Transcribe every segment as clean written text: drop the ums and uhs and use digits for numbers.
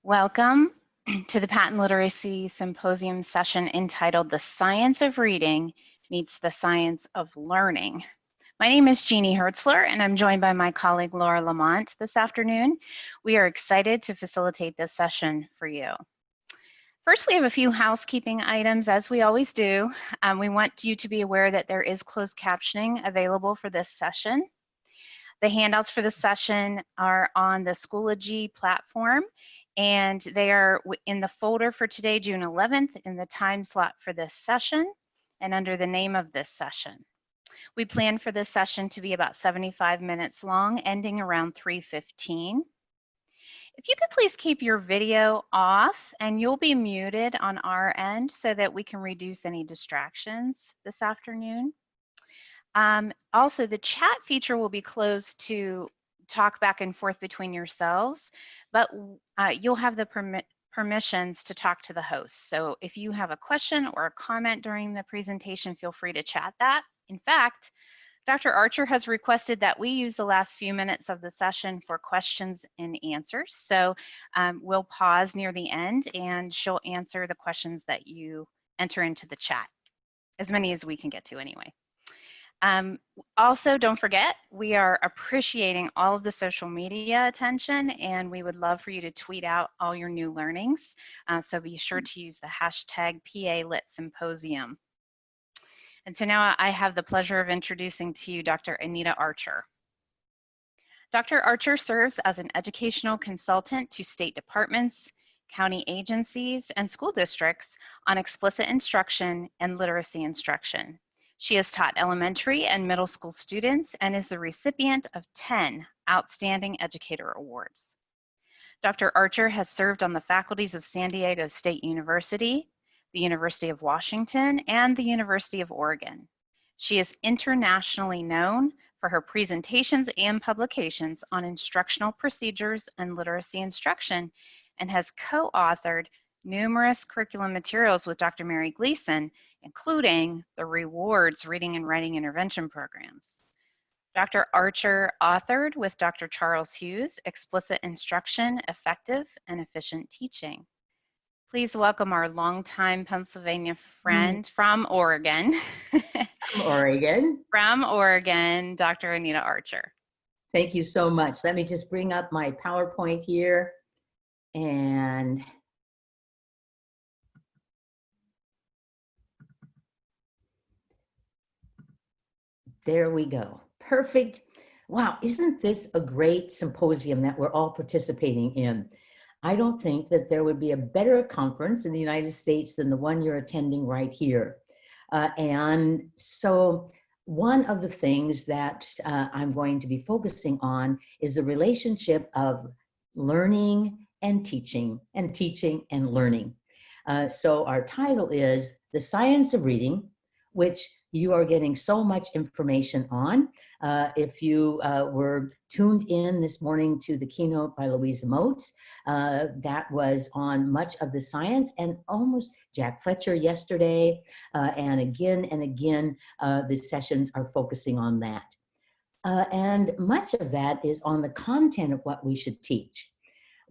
Welcome to the Patent Literacy Symposium session entitled The Science of Reading Meets the Science of Learning. My name is Jeannie Hertzler, and I'm joined by my colleague Laura Lamont this afternoon. We are excited to facilitate this session for you. First, we have a few housekeeping items, as we always do. We want you to be aware that there is closed captioning available for this session. The handouts for the session are on the Schoology platform, and they are in the folder for today, June 11th, in the time slot for this session and under the name of this session. We plan for this session to be about 75 minutes long, ending around 3:15. If you could please keep your video off, and you'll be muted on our end so that we can reduce any distractions this afternoon. Also, the chat feature will be closed to talk back and forth between yourselves, but you'll have the permissions to talk to the host. So if you have a question or a comment during the presentation, feel free to chat that. In fact, Dr. Archer has requested that we use the last few minutes of the session for questions and answers. So we'll pause near the end and she'll answer the questions that you enter into the chat, as many as we can get to anyway. Also, don't forget, we are appreciating all of the social media attention, and we would love for you to tweet out all your new learnings. So be sure to use the hashtag #PALitSymposium. And so now I have the pleasure of introducing to you Dr. Anita Archer. Dr. Archer serves as an educational consultant to state departments, county agencies, and school districts on explicit instruction and literacy instruction. She has taught elementary and middle school students and is the recipient of 10 Outstanding Educator Awards. Dr. Archer has served on the faculties of San Diego State University, the University of Washington, and the University of Oregon. She is internationally known for her presentations and publications on instructional procedures and literacy instruction, and has co-authored numerous curriculum materials with Dr. Mary Gleason, including the Rewards Reading and Writing Intervention programs. Dr. Archer authored with Dr. Charles Hughes, Explicit Instruction, Effective and Efficient Teaching. Please welcome our longtime Pennsylvania friend from Oregon. From Oregon, Dr. Anita Archer. Thank you so much. Let me just bring up my PowerPoint here. And there we go. Perfect. Wow, isn't this a great symposium that we're all participating in? I don't think that there would be a better conference in the United States than the one you're attending right here. And so one of the things that I'm going to be focusing on is the relationship of learning and teaching and learning. So our title is The Science of Reading, which you are getting so much information on. If you were tuned in this morning to the keynote by Louisa Moats, that was on much of the science, and almost Jack Fletcher yesterday, and again, the sessions are focusing on that. And much of that is on the content of what we should teach.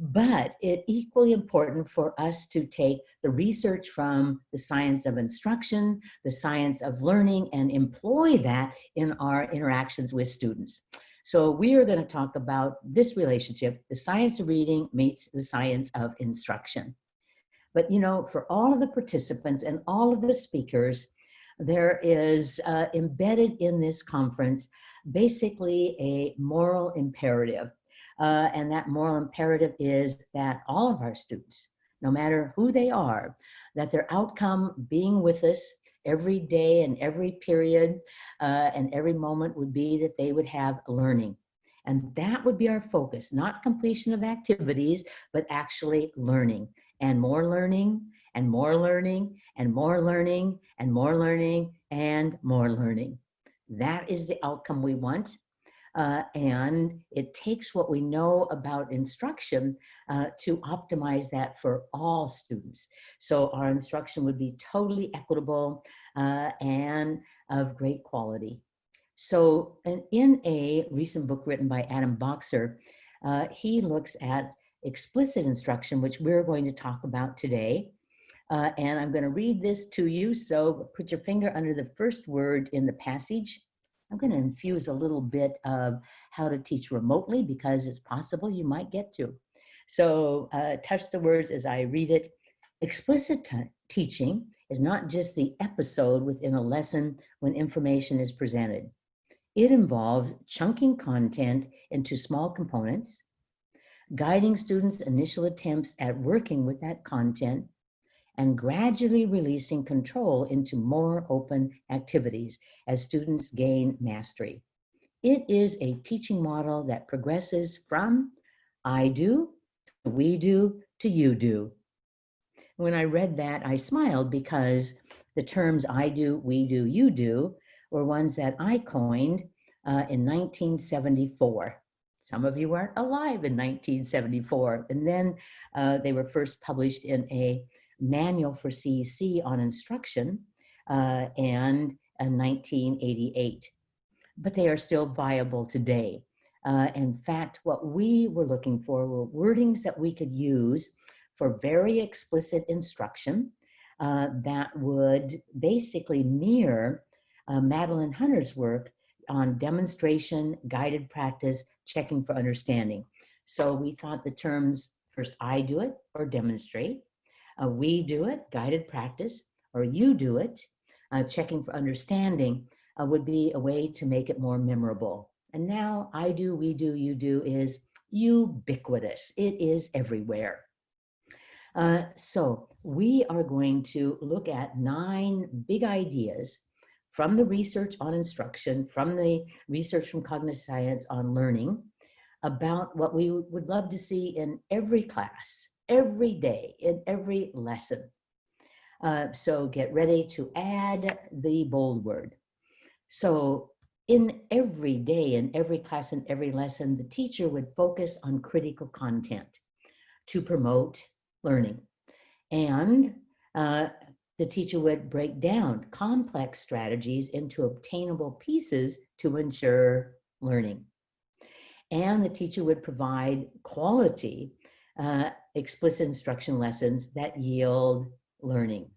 But it's equally important for us to take the research from the science of instruction, the science of learning, and employ that in our interactions with students. So we are going to talk about this relationship: the science of reading meets the science of instruction. But you know, for all of the participants and all of the speakers, there is embedded in this conference basically a moral imperative. And that moral imperative is that all of our students, no matter who they are, that their outcome being with us every day and every period and every moment would be that they would have learning. And that would be our focus, not completion of activities, but actually learning, and more learning, and more learning, and more learning, and more learning, and more learning. That is the outcome we want. And it takes what we know about instruction to optimize that for all students. So our instruction would be totally equitable and of great quality. So in a recent book written by Adam Boxer, he looks at explicit instruction, which we're going to talk about today. And I'm going to read this to you. So put your finger under the first word in the passage. I'm going to infuse a little bit of how to teach remotely because it's possible you might get to. So touch the words as I read it. Explicit teaching is not just the episode within a lesson when information is presented. It involves chunking content into small components, guiding students' initial attempts at working with that content, and gradually releasing control into more open activities as students gain mastery. It is a teaching model that progresses from I do, to we do, to you do. When I read that, I smiled because the terms I do, we do, you do were ones that I coined in 1974. Some of you weren't alive in 1974. And then they were first published in a manual for CEC on instruction and in 1988. But they are still viable today. In fact, what we were looking for were wordings that we could use for very explicit instruction that would basically mirror Madeline Hunter's work on demonstration, guided practice, checking for understanding. So we thought the terms first, I do it or demonstrate, we do it, guided practice, or you do it, checking for understanding would be a way to make it more memorable. And now I do, we do, you do is ubiquitous. It is everywhere. So we are going to look at 9 big ideas from the research on instruction, from the research from cognitive science on learning, about what we would love to see in every class, every day, in every lesson. So get ready to add the bold word. So in every day, in every class, in every lesson, the teacher would focus on critical content to promote learning. And the teacher would break down complex strategies into obtainable pieces to ensure learning. And the teacher would provide quality, explicit instruction lessons that yield learning.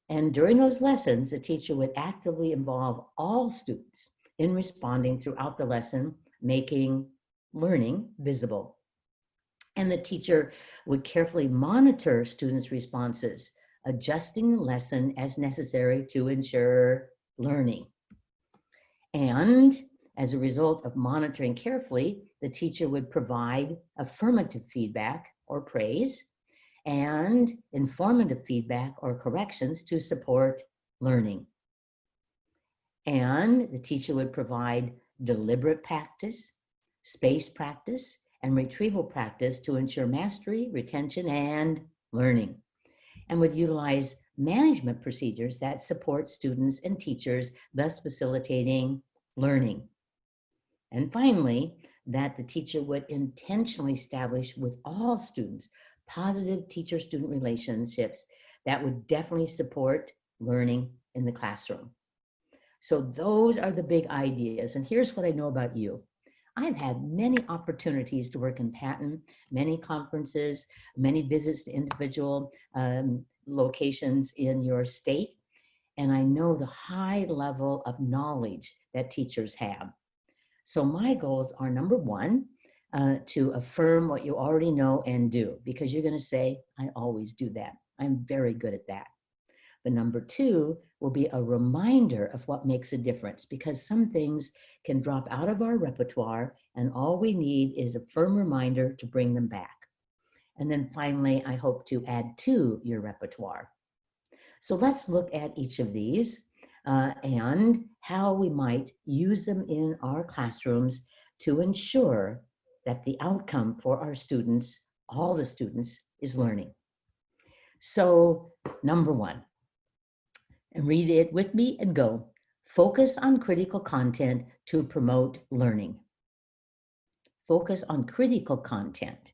And during those lessons, the teacher would actively involve all students in responding throughout the lesson, making learning visible. And the teacher would carefully monitor students' responses, adjusting the lesson as necessary to ensure learning. And as a result of monitoring carefully, the teacher would provide affirmative feedback or praise and informative feedback or corrections to support learning. And the teacher would provide deliberate practice, spaced practice, and retrieval practice to ensure mastery, retention, and learning, and would utilize management procedures that support students and teachers, thus facilitating learning. And finally, that the teacher would intentionally establish with all students positive teacher-student relationships that would definitely support learning in the classroom. So those are the big ideas. And here's what I know about you. I've had many opportunities to work in Patton, many conferences, many visits to individual locations in your state. And I know the high level of knowledge that teachers have. So my goals are, number one, to affirm what you already know and do, because you're going to say, I always do that. I'm very good at that. But number two will be a reminder of what makes a difference, because some things can drop out of our repertoire and all we need is a firm reminder to bring them back. And then finally, I hope to add to your repertoire. So let's look at each of these and how we might use them in our classrooms to ensure that the outcome for our students, all the students, is learning. So number one, and read it with me and go. Focus on critical content to promote learning. Focus on critical content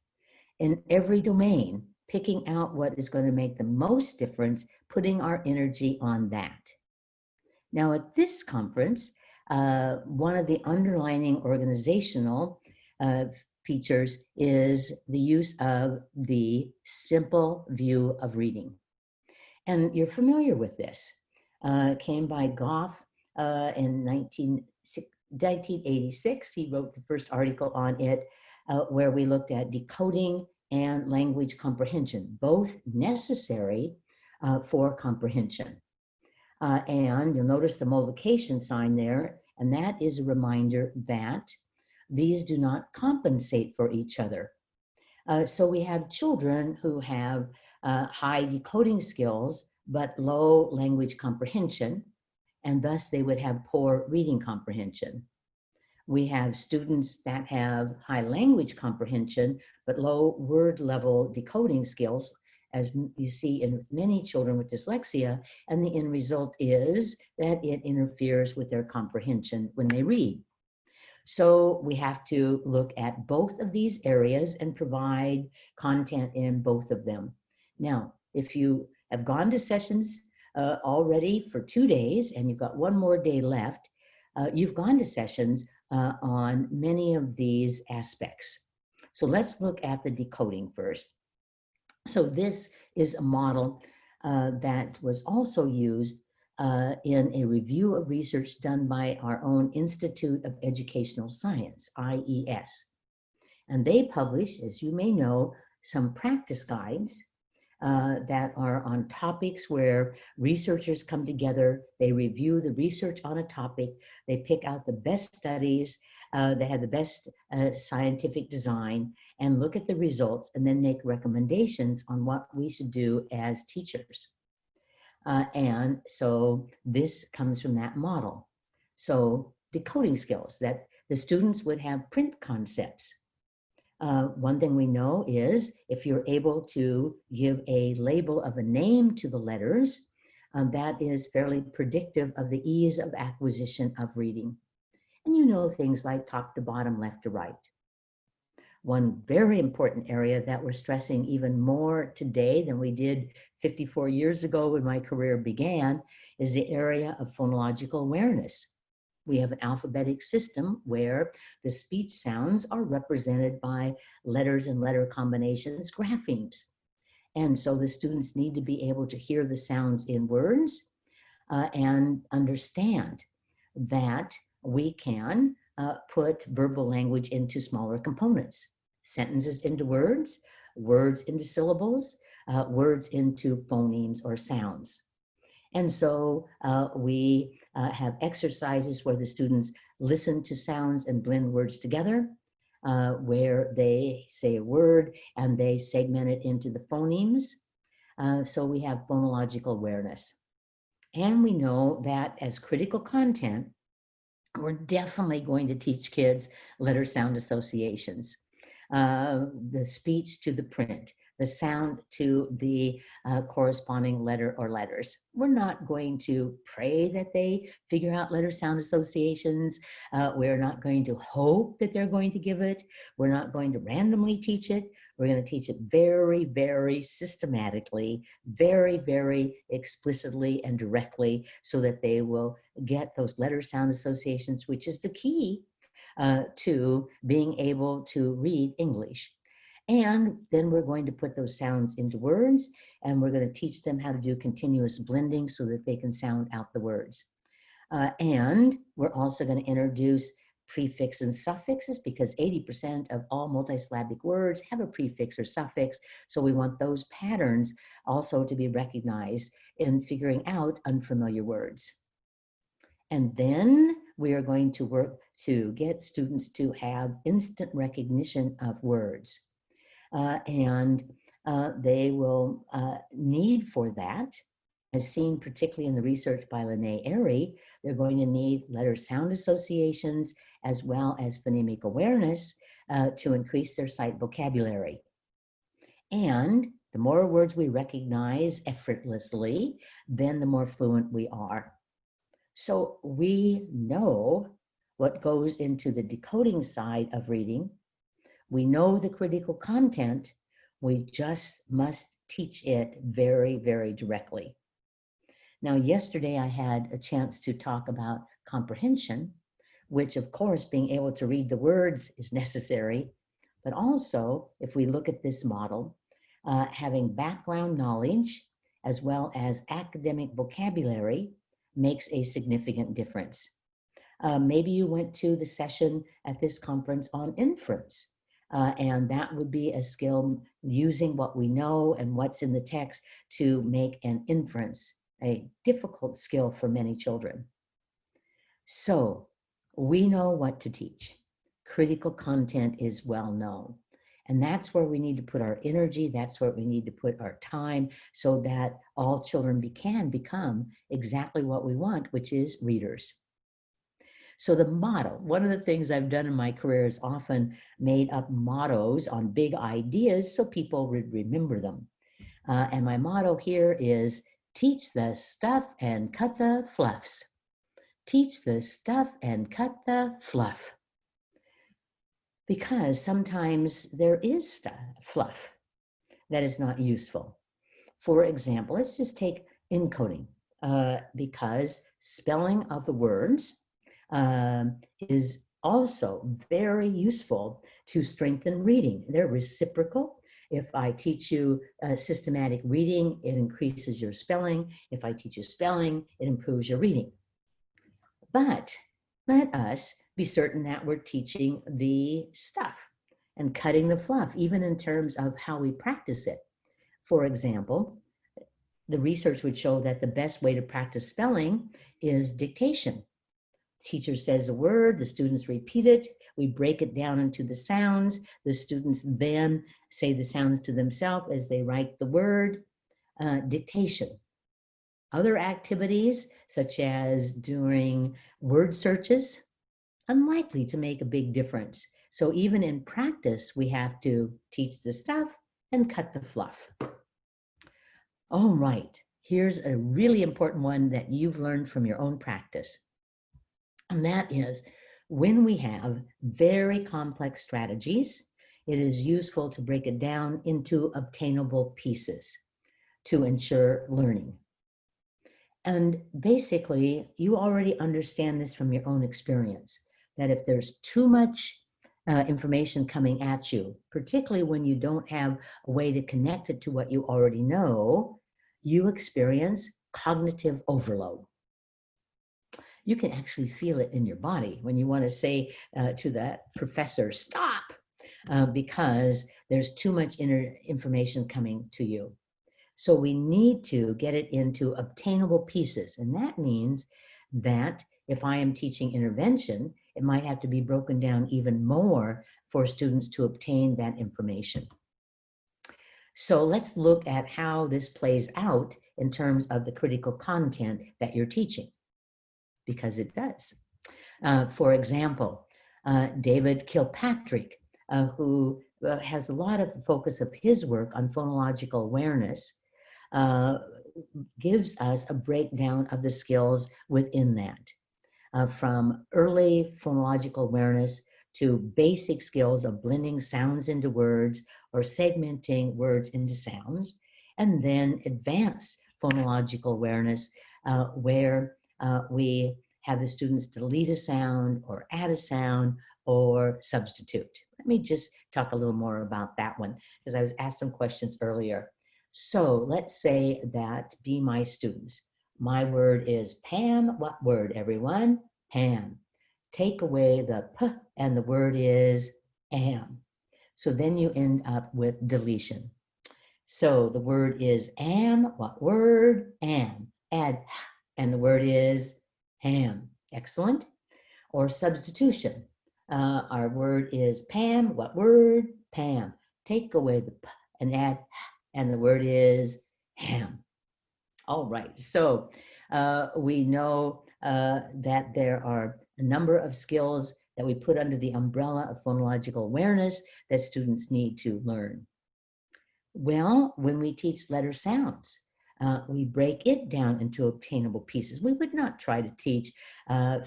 in every domain, picking out what is going to make the most difference, putting our energy on that. Now at this conference, one of the underlining organizational features is the use of the simple view of reading. And you're familiar with this. Came by Goff in 1986. He wrote the first article on it, where we looked at decoding and language comprehension, both necessary for comprehension. And you'll notice the multiplication sign there, and that is a reminder that these do not compensate for each other. So we have children who have high decoding skills, but low language comprehension, and thus they would have poor reading comprehension. We have students that have high language comprehension, but low word level decoding skills, as you see in many children with dyslexia, and the end result is that it interferes with their comprehension when they read. So we have to look at both of these areas and provide content in both of them. Now, if you have gone to sessions already for 2 days and you've got one more day left, you've gone to sessions on many of these aspects. So let's look at the decoding first. So this is a model that was also used in a review of research done by our own Institute of Educational Science, IES. And they publish, as you may know, some practice guides that are on topics where researchers come together, they review the research on a topic, they pick out the best studies that have the best scientific design, and look at the results and then make recommendations on what we should do as teachers. And so this comes from that model. So decoding skills, that the students would have print concepts. One thing we know is if you're able to give a label of a name to the letters, that is fairly predictive of the ease of acquisition of reading. And you know things like top to bottom, left to right. One very important area that we're stressing even more today than we did 54 years ago when my career began is the area of phonological awareness. We have an alphabetic system where the speech sounds are represented by letters and letter combinations, graphemes. And so the students need to be able to hear the sounds in words and understand that we can put verbal language into smaller components, sentences into words, words into syllables, words into phonemes or sounds. And so we have exercises where the students listen to sounds and blend words together, where they say a word and they segment it into the phonemes. So we have phonological awareness. And we know that as critical content, we're definitely going to teach kids letter sound associations, the speech to the print, the sound to the corresponding letter or letters. We're not going to pray that they figure out letter sound associations. We're not going to hope that they're going to give it. We're not going to randomly teach it. We're going to teach it very, very systematically, very, very explicitly and directly so that they will get those letter sound associations, which is the key to being able to read English. And then we're going to put those sounds into words, and we're going to teach them how to do continuous blending so that they can sound out the words. And we're also going to introduce prefixes and suffixes because 80% of all multisyllabic words have a prefix or suffix. So we want those patterns also to be recognized in figuring out unfamiliar words. And then we are going to work to get students to have instant recognition of words. And they will need for that, as seen particularly in the research by Lene Airy, they're going to need letter sound associations as well as phonemic awareness to increase their sight vocabulary. And the more words we recognize effortlessly, then the more fluent we are. So we know what goes into the decoding side of reading. We know the critical content, we just must teach it very, very directly. Now, yesterday I had a chance to talk about comprehension, which of course, being able to read the words is necessary, But also, if we look at this model, having background knowledge as well as academic vocabulary makes a significant difference. Maybe you went to the session at this conference on inference, and that would be a skill using what we know and what's in the text to make an inference, a difficult skill for many children. So we know what to teach. Critical content is well known. And that's where we need to put our energy. That's where we need to put our time so that all children can become exactly what we want, which is readers. So the motto, one of the things I've done in my career is often made up mottos on big ideas so people would remember them. And my motto here is teach the stuff and cut the fluffs. Teach the stuff and cut the fluff. Because sometimes there is fluff that is not useful. For example, let's just take encoding, because spelling of the words is also very useful to strengthen reading. They're reciprocal. If I teach you systematic reading, it increases your spelling. If I teach you spelling, it improves your reading. But let us be certain that we're teaching the stuff and cutting the fluff, even in terms of how we practice it. For example, the research would show that the best way to practice spelling is dictation. Teacher says a word, the students repeat it, we break it down into the sounds, the students then say the sounds to themselves as they write the word, dictation. Other activities, such as doing word searches, unlikely to make a big difference. So even in practice, we have to teach the stuff and cut the fluff. All right, here's a really important one that you've learned from your own practice. And that is, when we have very complex strategies, it is useful to break it down into obtainable pieces to ensure learning. And basically, you already understand this from your own experience, that if there's too much information coming at you, particularly when you don't have a way to connect it to what you already know, you experience cognitive overload. You can actually feel it in your body when you want to say to that professor, stop, because there's too much information coming to you. So we need to get it into obtainable pieces. And that means that if I am teaching intervention, it might have to be broken down even more for students to obtain that information. So let's look at how this plays out in terms of the critical content that you're teaching, because it does. For example, David Kilpatrick, who has a lot of focus of his work on phonological awareness, gives us a breakdown of the skills within that, from early phonological awareness to basic skills of blending sounds into words or segmenting words into sounds, and then advanced phonological awareness, where we have the students delete a sound or add a sound or substitute. Let me just talk a little more about that one, because I was asked some questions earlier. So let's say that be my students. My word is Pam. What word, everyone? Pam. Take away the p and the word is am. So then you end up with deletion. So the word is am. What word? Am. Add h and the word is ham. Excellent. Or substitution. Our word is Pam. What word? Pam. Take away the p and add h and the word is ham. All right, so we know that there are a number of skills that we put under the umbrella of phonological awareness that students need to learn. Well, when we teach letter sounds, we break it down into obtainable pieces. We would not try to teach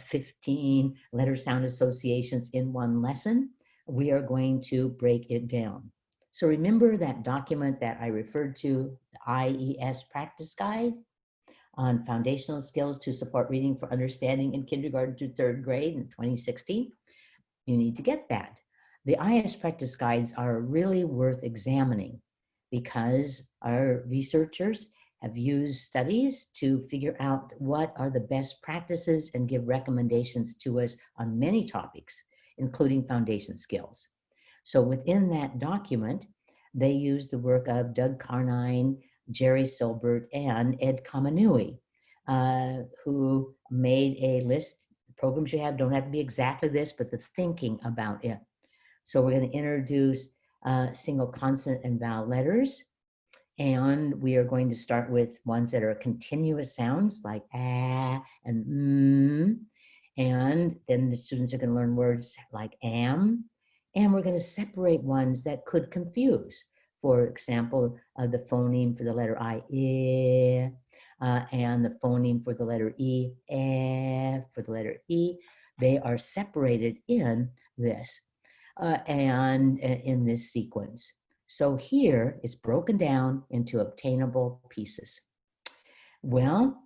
15 letter sound associations in one lesson. We are going to break it down. So remember that document that I referred to, the IES Practice Guide on Foundational Skills to Support Reading for Understanding in Kindergarten to Third Grade in 2016? You need to get that. The IS practice guides are really worth examining because our researchers have used studies to figure out what are the best practices and give recommendations to us on many topics, including foundation skills. So within that document, they used the work of Doug Carnine, Jerry Silbert, and Ed Kamanui, who made a list. The programs you have don't have to be exactly this, but the thinking about it. So we're going to introduce single consonant and vowel letters. And we are going to start with ones that are continuous sounds like ah and and then the students are going to learn words like am. And we're going to separate ones that could confuse. For example, the phoneme for the letter I, and the phoneme for the letter E, for the letter E. They are separated in this and in this sequence. So here it's broken down into obtainable pieces. Well,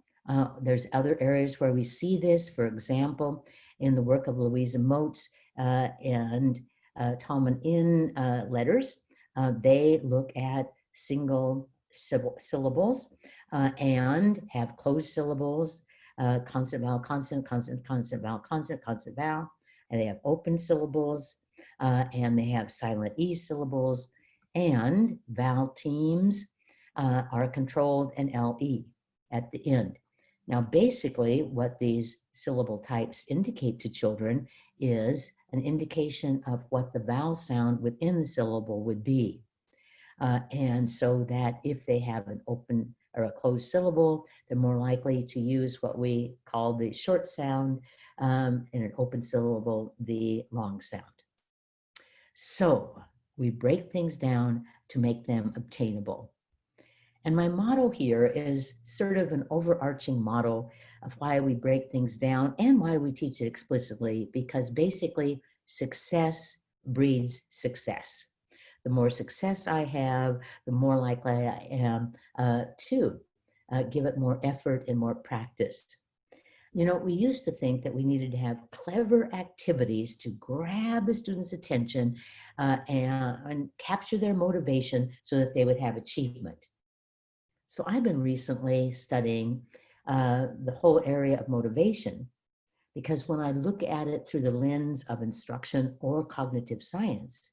there's other areas where we see this. For example, in the work of Louisa Moats and Tolman in letters, they look at single syllables and have closed syllables, consonant, vowel, consonant, consonant, consonant, vowel, consonant, consonant, vowel, and they have open syllables, and they have silent E syllables, and vowel teams are controlled and LE at the end. Now, basically, what these syllable types indicate to children is an indication of what the vowel sound within the syllable would be. And so that if they have an open or a closed syllable, they're more likely to use what we call the short sound, in an open syllable, the long sound. So we break things down to make them obtainable. And my motto here is sort of an overarching motto of why we break things down and why we teach it explicitly, because basically success breeds success. The more success I have, the more likely I am to give it more effort and more practice. You know, we used to think that we needed to have clever activities to grab the students' attention and capture their motivation so that they would have achievement. So I've been recently studying the whole area of motivation, because when I look at it through the lens of instruction or cognitive science,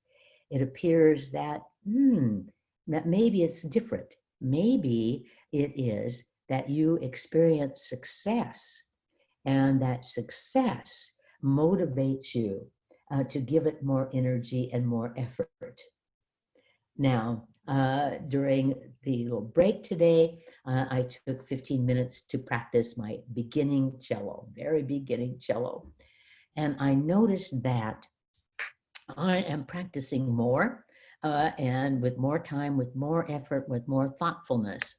it appears that, that maybe it's different. Maybe it is that you experience success, and that success motivates you to give it more energy and more effort. Now, during the little break today, I took 15 minutes to practice my beginning cello, very beginning cello. And I noticed that I am practicing more and with more time, with more effort, with more thoughtfulness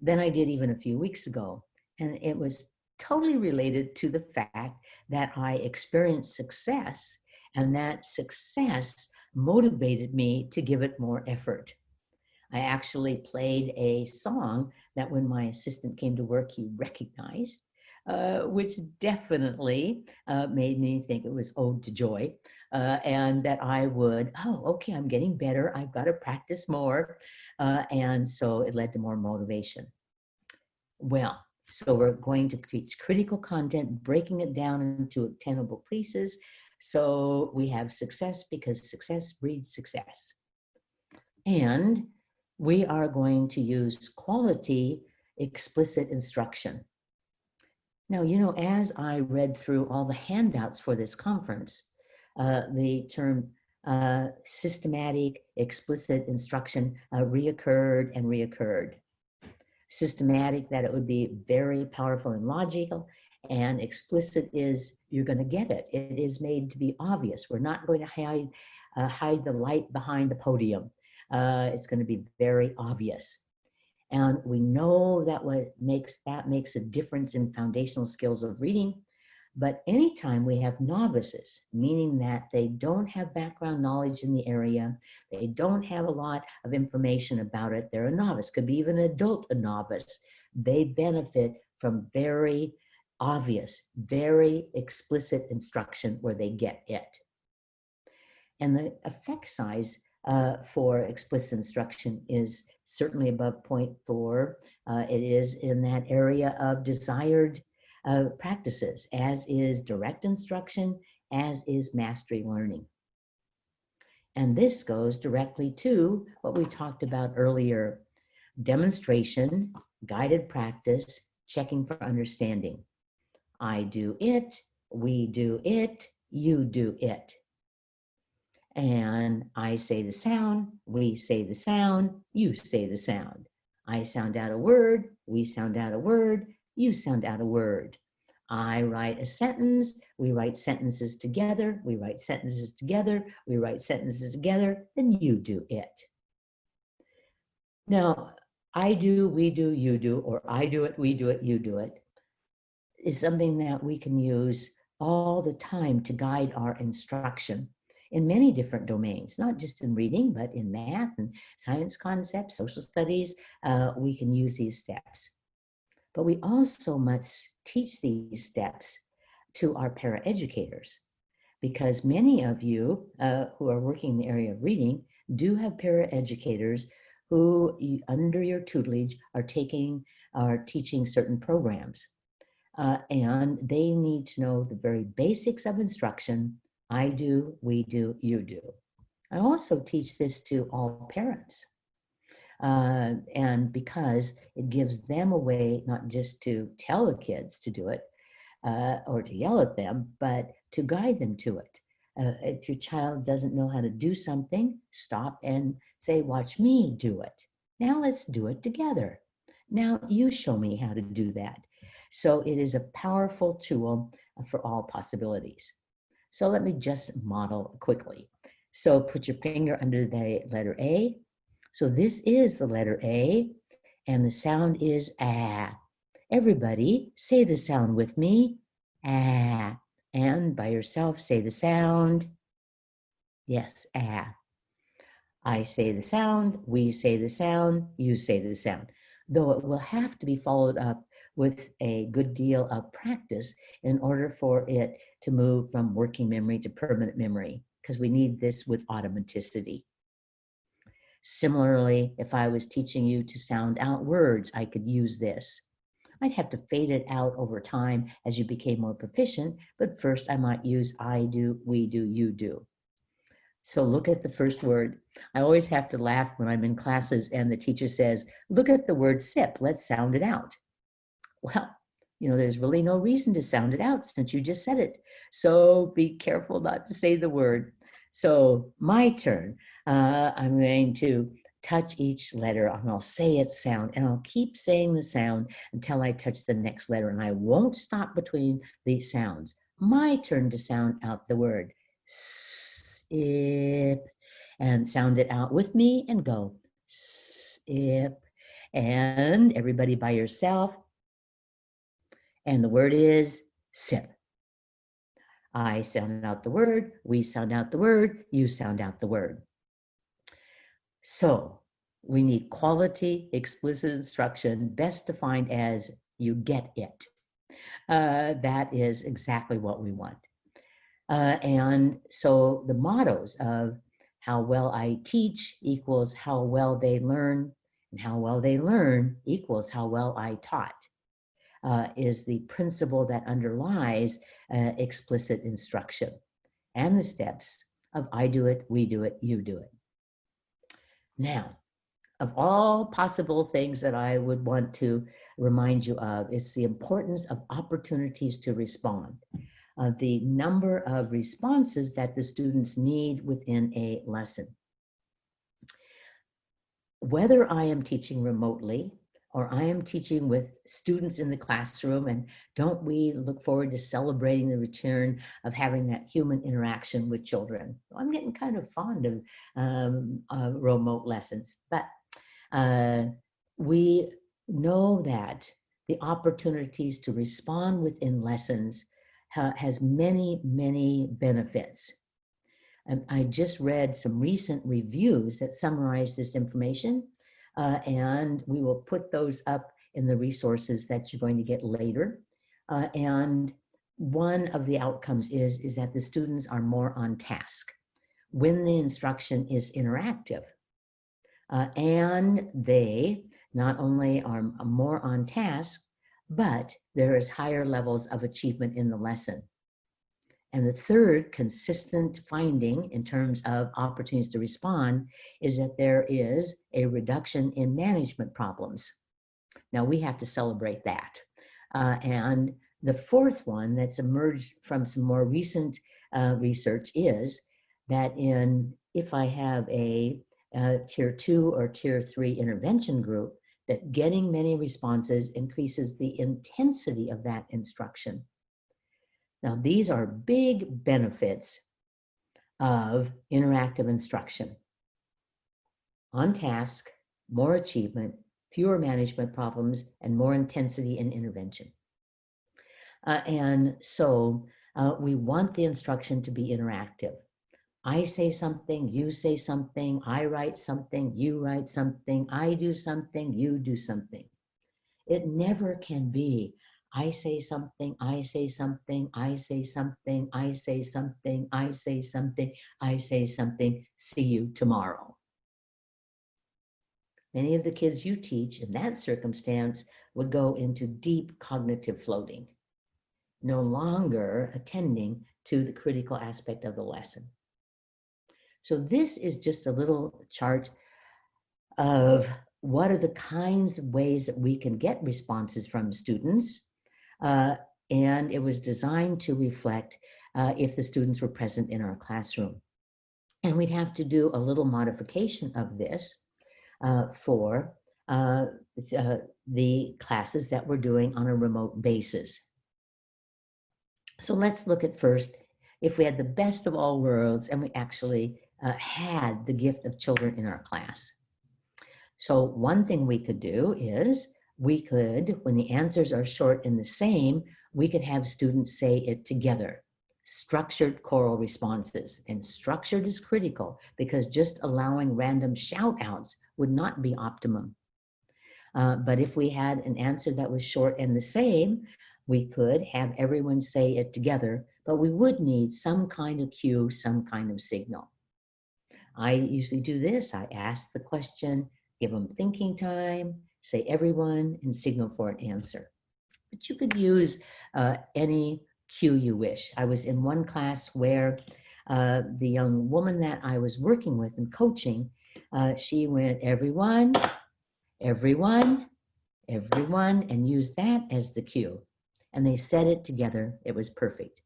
than I did even a few weeks ago. And it was totally related to the fact that I experienced success, and that success motivated me to give it more effort. I actually played a song that when my assistant came to work, he recognized, which definitely made me think it was Ode to Joy, and that I would, oh, okay, I'm getting better. I've got to practice more. And so it led to more motivation. Well, so we're going to teach critical content, breaking it down into obtainable pieces. So we have success because success breeds success. And we are going to use quality explicit instruction. Now, you know, as I read through all the handouts for this conference, the term systematic explicit instruction reoccurred and reoccurred. Systematic, that it would be very powerful and logical, and explicit is you're going to get it. It is made to be obvious. We're not going to hide the light behind the podium. It's going to be very obvious. And we know that makes a difference in foundational skills of reading. But anytime we have novices, meaning that they don't have background knowledge in the area, they don't have a lot of information about it, they're a novice, could be even an adult a novice, they benefit from very obvious, very explicit instruction where they get it. And the effect size for explicit instruction is certainly above 0.4. It is in that area of desired practices, as is direct instruction, as is mastery learning. And this goes directly to what we talked about earlier: demonstration, guided practice, checking for understanding. I do it, we do it, you do it. And I say the sound, we say the sound, you say the sound. I sound out a word, we sound out a word, you sound out a word. I write a sentence, we write sentences together, we write sentences together, we write sentences together, and you do it. Now, I do, we do, you do, or I do it, we do it, you do it, is something that we can use all the time to guide our instruction in many different domains, not just in reading, but in math and science concepts, social studies. We can use these steps. But we also must teach these steps to our paraeducators, because many of you who are working in the area of reading do have paraeducators who, under your tutelage, are teaching certain programs. And they need to know the very basics of instruction. I do, we do, you do. I also teach this to all parents. And because it gives them a way not just to tell the kids to do it or to yell at them, but to guide them to it. If your child doesn't know how to do something, stop and say, watch me do it. Now let's do it together. Now you show me how to do that. So it is a powerful tool for all possibilities. So let me just model quickly. So put your finger under the letter A. So this is the letter A, and the sound is ah. Everybody say the sound with me, ah. And by yourself, say the sound. Yes, ah. I say the sound, we say the sound, you say the sound. Though it will have to be followed up with a good deal of practice in order for it to move from working memory to permanent memory, because we need this with automaticity. Similarly, if I was teaching you to sound out words, I could use this. I'd have to fade it out over time as you became more proficient, but first I might use I do, we do, you do. So look at the first word. I always have to laugh when I'm in classes and the teacher says, look at the word sip, let's sound it out. Well, there's really no reason to sound it out since you just said it. So be careful not to say the word. So my turn. I'm going to touch each letter and I'll say its sound, and I'll keep saying the sound until I touch the next letter, and I won't stop between these sounds. My turn to sound out the word sip, and sound it out with me and go sip. And everybody by yourself. And the word is sip. I sound out the word, we sound out the word, you sound out the word. So we need quality, explicit instruction, best defined as you get it. That is exactly what we want. And so the mottos of how well I teach equals how well they learn, and how well they learn equals how well I taught. Is the principle that underlies explicit instruction and the steps of I do it, we do it, you do it. Now, of all possible things that I would want to remind you of, it's the importance of opportunities to respond. The number of responses that the students need within a lesson. Whether I am teaching remotely or I am teaching with students in the classroom, and don't we look forward to celebrating the return of having that human interaction with children? I'm getting kind of fond of remote lessons, but we know that the opportunities to respond within lessons has many, many benefits. And I just read some recent reviews that summarize this information. And we will put those up in the resources that you're going to get later. And one of the outcomes is that the students are more on task. when the instruction is interactive. And they not only are more on task, but there is higher levels of achievement in the lesson. And the third consistent finding in terms of opportunities to respond is that there is a reduction in management problems. Now we have to celebrate that. And the fourth one that's emerged from some more recent research is that if I have a tier 2 or tier 3 intervention group, that getting many responses increases the intensity of that instruction. Now, these are big benefits of interactive instruction. On task, more achievement, fewer management problems, and more intensity in intervention. And so we want the instruction to be interactive. I say something, you say something, I write something, you write something, I do something, you do something. It never can be, I say something, I say something, I say something, I say something, I say something, I say something, see you tomorrow. Many of the kids you teach in that circumstance would go into deep cognitive floating, no longer attending to the critical aspect of the lesson. So this is just a little chart of what are the kinds of ways that we can get responses from students. And it was designed to reflect if the students were present in our classroom. And we'd have to do a little modification of this for the classes that we're doing on a remote basis. So let's look at first, if we had the best of all worlds and we actually had the gift of children in our class. So one thing we could do is we could, when the answers are short and the same, we could have students say it together. Structured choral responses. And structured is critical because just allowing random shout outs would not be optimum. But if we had an answer that was short and the same, we could have everyone say it together, but we would need some kind of cue, some kind of signal. I usually do this. I ask the question, give them thinking time, say everyone, and signal for an answer. But you could use any cue you wish. I was in one class where the young woman that I was working with and coaching, she went, everyone, everyone, everyone, and used that as the cue. And they said it together. It was perfect.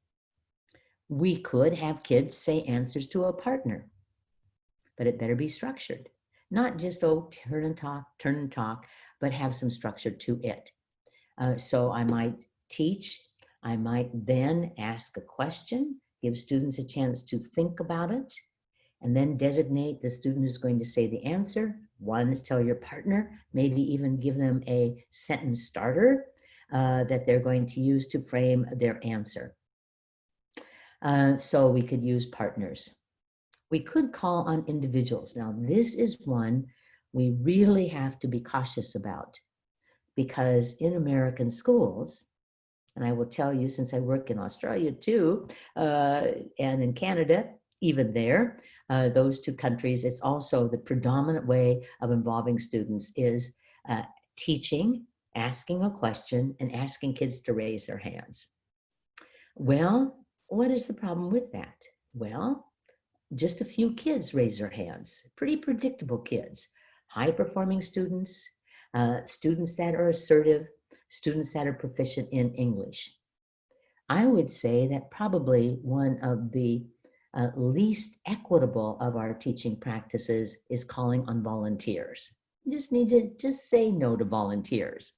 We could have kids say answers to a partner, but it better be structured. Not just, oh, turn and talk, but have some structure to it. So I might teach, I might then ask a question, give students a chance to think about it, and then designate the student who's going to say the answer. One is tell your partner, maybe even give them a sentence starter that they're going to use to frame their answer. So we could use partners. We could call on individuals. Now, this is one we really have to be cautious about because in American schools, and I will tell you since I work in Australia too, and in Canada, even there, those two countries, it's also the predominant way of involving students is teaching, asking a question, and asking kids to raise their hands. Well, what is the problem with that? Well, just a few kids raise their hands, pretty predictable kids, high-performing students, students that are assertive, students that are proficient in English. I would say that probably one of the least equitable of our teaching practices is calling on volunteers. You just need to just say no to volunteers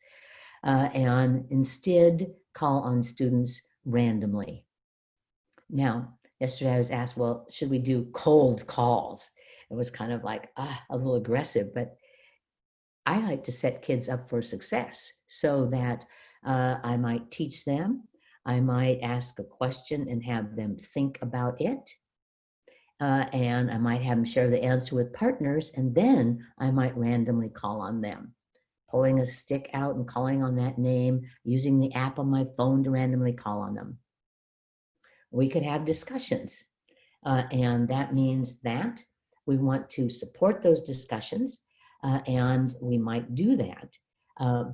and instead call on students randomly. Now, yesterday I was asked, well, should we do cold calls? It was kind of like a little aggressive, but I like to set kids up for success so that I might teach them, I might ask a question and have them think about it, and I might have them share the answer with partners, and then I might randomly call on them, pulling a stick out and calling on that name, using the app on my phone to randomly call on them. We could have discussions. And that means that we want to support those discussions, and we might do that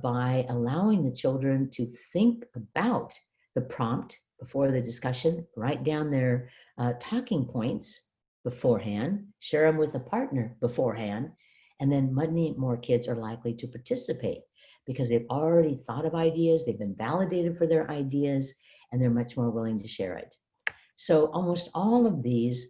by allowing the children to think about the prompt before the discussion, write down their talking points beforehand, share them with a partner beforehand, and then many more kids are likely to participate because they've already thought of ideas, they've been validated for their ideas, and they're much more willing to share it. So almost all of these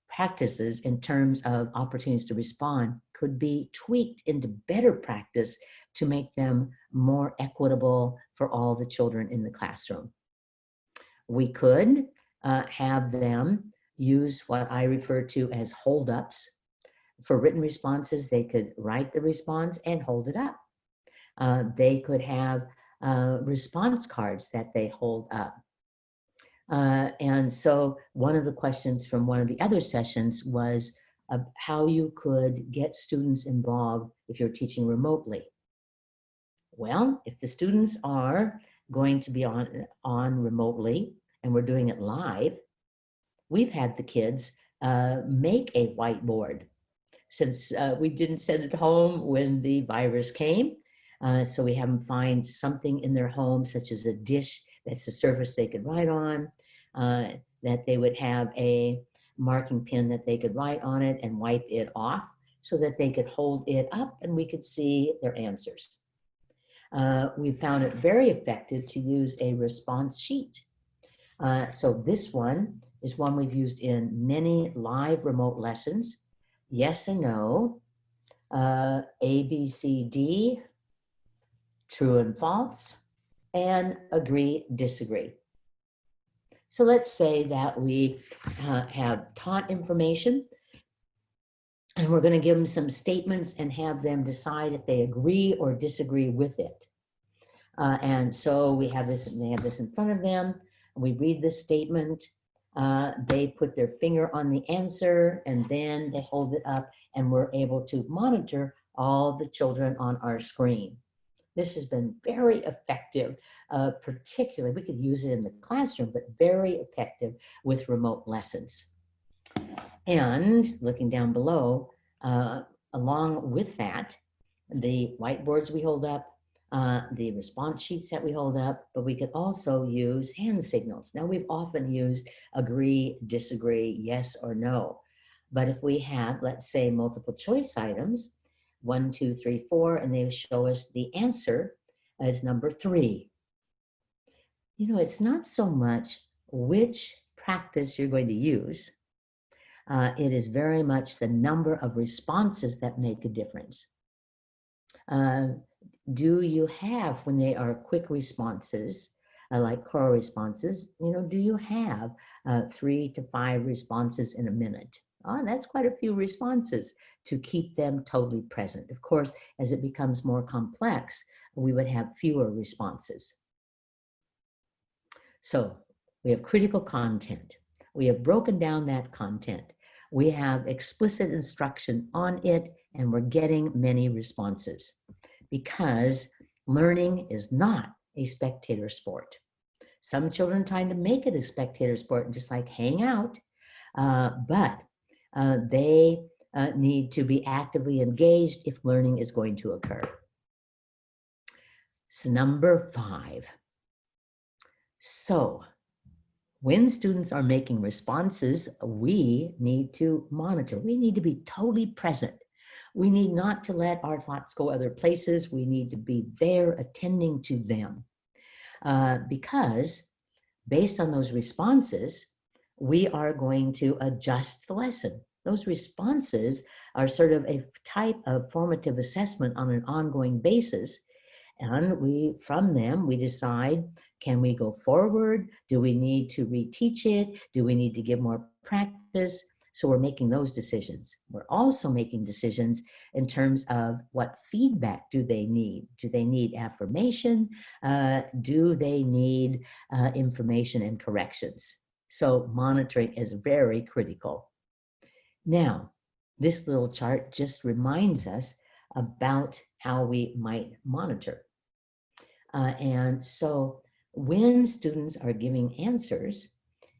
practices in terms of opportunities to respond could be tweaked into better practice to make them more equitable for all the children in the classroom. We could have them use what I refer to as hold-ups. For written responses, they could write the response and hold it up. They could have response cards that they hold up. And so one of the questions from one of the other sessions was how you could get students involved if you're teaching remotely. Well, if the students are going to be on remotely and we're doing it live, we've had the kids make a whiteboard since we didn't send it home when the virus came. So we have them find something in their home, such as a dish that's a surface they could write on, that they would have a marking pen that they could write on it and wipe it off so that they could hold it up and we could see their answers. We found it very effective to use a response sheet. So this one is one we've used in many live remote lessons. Yes and no, A, B, C, D, true and false, and agree, disagree. So let's say that we have taught information and we're going to give them some statements and have them decide if they agree or disagree with it. And so we have this, and they have this in front of them. We read the statement. They put their finger on the answer and then they hold it up and we're able to monitor all the children on our screen. This has been very effective, particularly, we could use it in the classroom, but very effective with remote lessons. And looking down below, along with that, the whiteboards we hold up, the response sheets that we hold up, but we could also use hand signals. Now we've often used agree, disagree, yes or no. But if we have, let's say, multiple choice items, 1, 2, 3, 4, and they show us the answer as number 3. You know, it's not so much which practice you're going to use. It is very much the number of responses that make a difference. Do you have, when they are quick responses, like choral responses, you know, do you have 3 to 5 responses in a minute? Oh, that's quite a few responses to keep them totally present. Of course, as it becomes more complex, we would have fewer responses. So we have critical content. We have broken down that content. We have explicit instruction on it, and we're getting many responses because learning is not a spectator sport. Some children trying to make it a spectator sport and just like hang out, but they need to be actively engaged if learning is going to occur. So number 5. So when students are making responses, we need to monitor. We need to be totally present. We need not to let our thoughts go other places. We need to be there attending to them. Because based on those responses, we are going to adjust the lesson. Those responses are sort of a type of formative assessment on an ongoing basis. And from them, we decide, can we go forward? Do we need to reteach it? Do we need to give more practice? So we're making those decisions. We're also making decisions in terms of what feedback do they need? Do they need affirmation? Do they need information and corrections? So monitoring is very critical. Now, this little chart just reminds us about how we might monitor. And so when students are giving answers,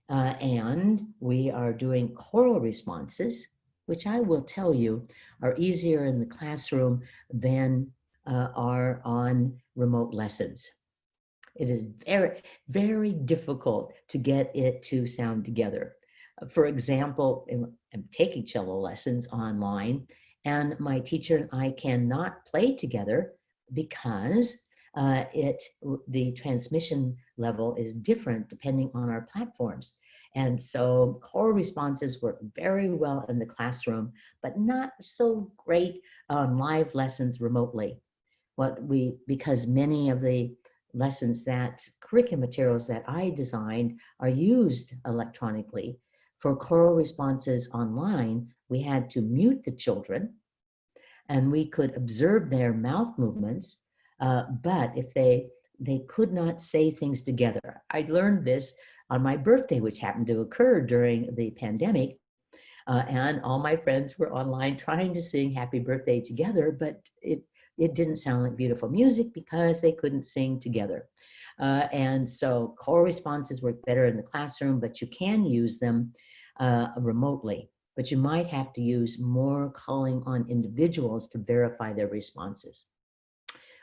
And we are doing choral responses, which I will tell you are easier in the classroom than are on remote lessons. It is very, very difficult to get it to sound together. For example, I'm taking cello lessons online, and my teacher and I cannot play together because the transmission level is different depending on our platforms. And so choral responses work very well in the classroom, but not so great on live lessons remotely. Because many of the lessons curriculum materials that I designed are used electronically. For choral responses online, we had to mute the children and we could observe their mouth movements, but if they could not say things together. I learned this on my birthday, which happened to occur during the pandemic, and all my friends were online trying to sing happy birthday together, but it didn't sound like beautiful music because they couldn't sing together. And so choral responses work better in the classroom, but you can use them remotely. But you might have to use more calling on individuals to verify their responses.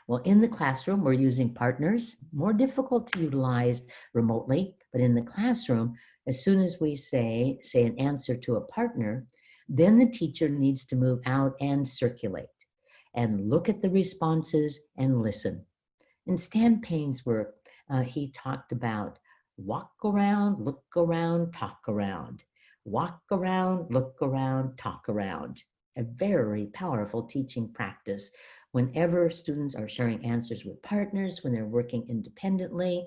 Well, in the classroom, we're using partners, more difficult to utilize remotely, but in the classroom, as soon as we say an answer to a partner, then the teacher needs to move out and circulate and look at the responses and listen. In Stan Payne's work, he talked about walk around, look around, talk around. Walk around, look around, talk around. A very powerful teaching practice whenever students are sharing answers with partners, when they're working independently.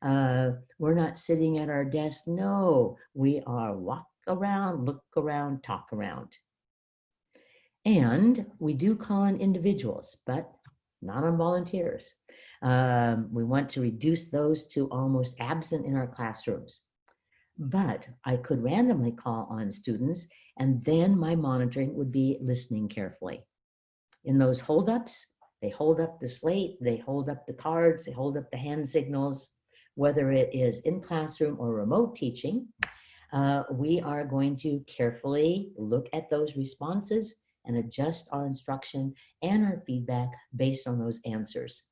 We're not sitting at our desk. No, we are walk around, look around, talk around. And we do call on individuals, but not on volunteers. We want to reduce those to almost absent in our classrooms. But I could randomly call on students, and then my monitoring would be listening carefully. In those holdups, they hold up the slate, they hold up the cards, they hold up the hand signals, whether it is in classroom or remote teaching. We are going to carefully look at those responses and adjust our instruction and our feedback based on those answers.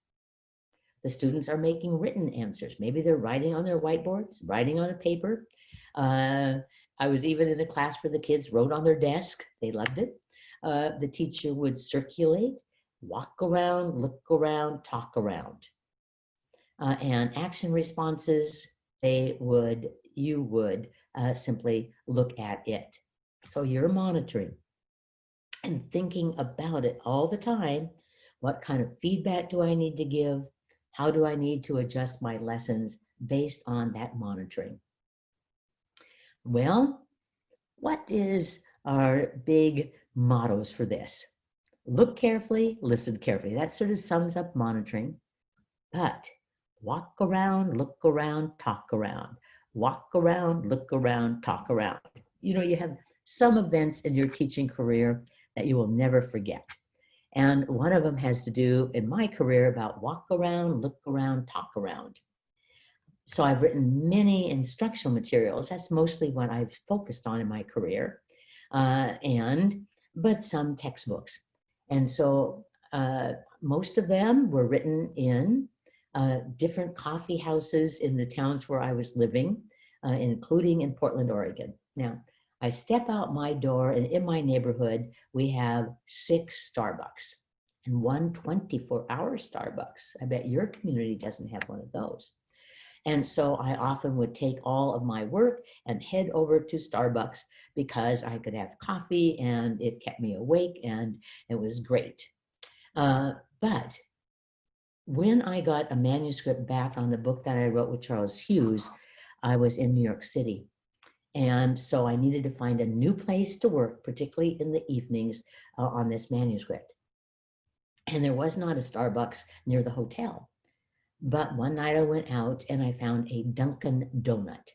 The students are making written answers. Maybe they're writing on their whiteboards, writing on a paper. I was even in a class where the kids wrote on their desk. They loved it. The teacher would circulate, walk around, look around, talk around. And action responses, you would simply look at it. So you're monitoring and thinking about it all the time. What kind of feedback do I need to give? How do I need to adjust my lessons based on that monitoring? Well, what is our big mottos for this? Look carefully, listen carefully. That sort of sums up monitoring. But walk around, look around, talk around. Walk around, look around, talk around. You know, you have some events in your teaching career that you will never forget. And one of them has to do in my career about walk around, look around, talk around. So I've written many instructional materials. That's mostly what I've focused on in my career, but some textbooks. And so most of them were written in different coffee houses in the towns where I was living, including in Portland, Oregon. Now, I step out my door, and in my neighborhood, we have 6 Starbucks and one 24-hour Starbucks. I bet your community doesn't have one of those. And so I often would take all of my work and head over to Starbucks because I could have coffee and it kept me awake and it was great. But when I got a manuscript back on the book that I wrote with Charles Hughes, I was in New York City. And so I needed to find a new place to work, particularly in the evenings on this manuscript. And there was not a Starbucks near the hotel. But one night I went out and I found a Dunkin' Donut.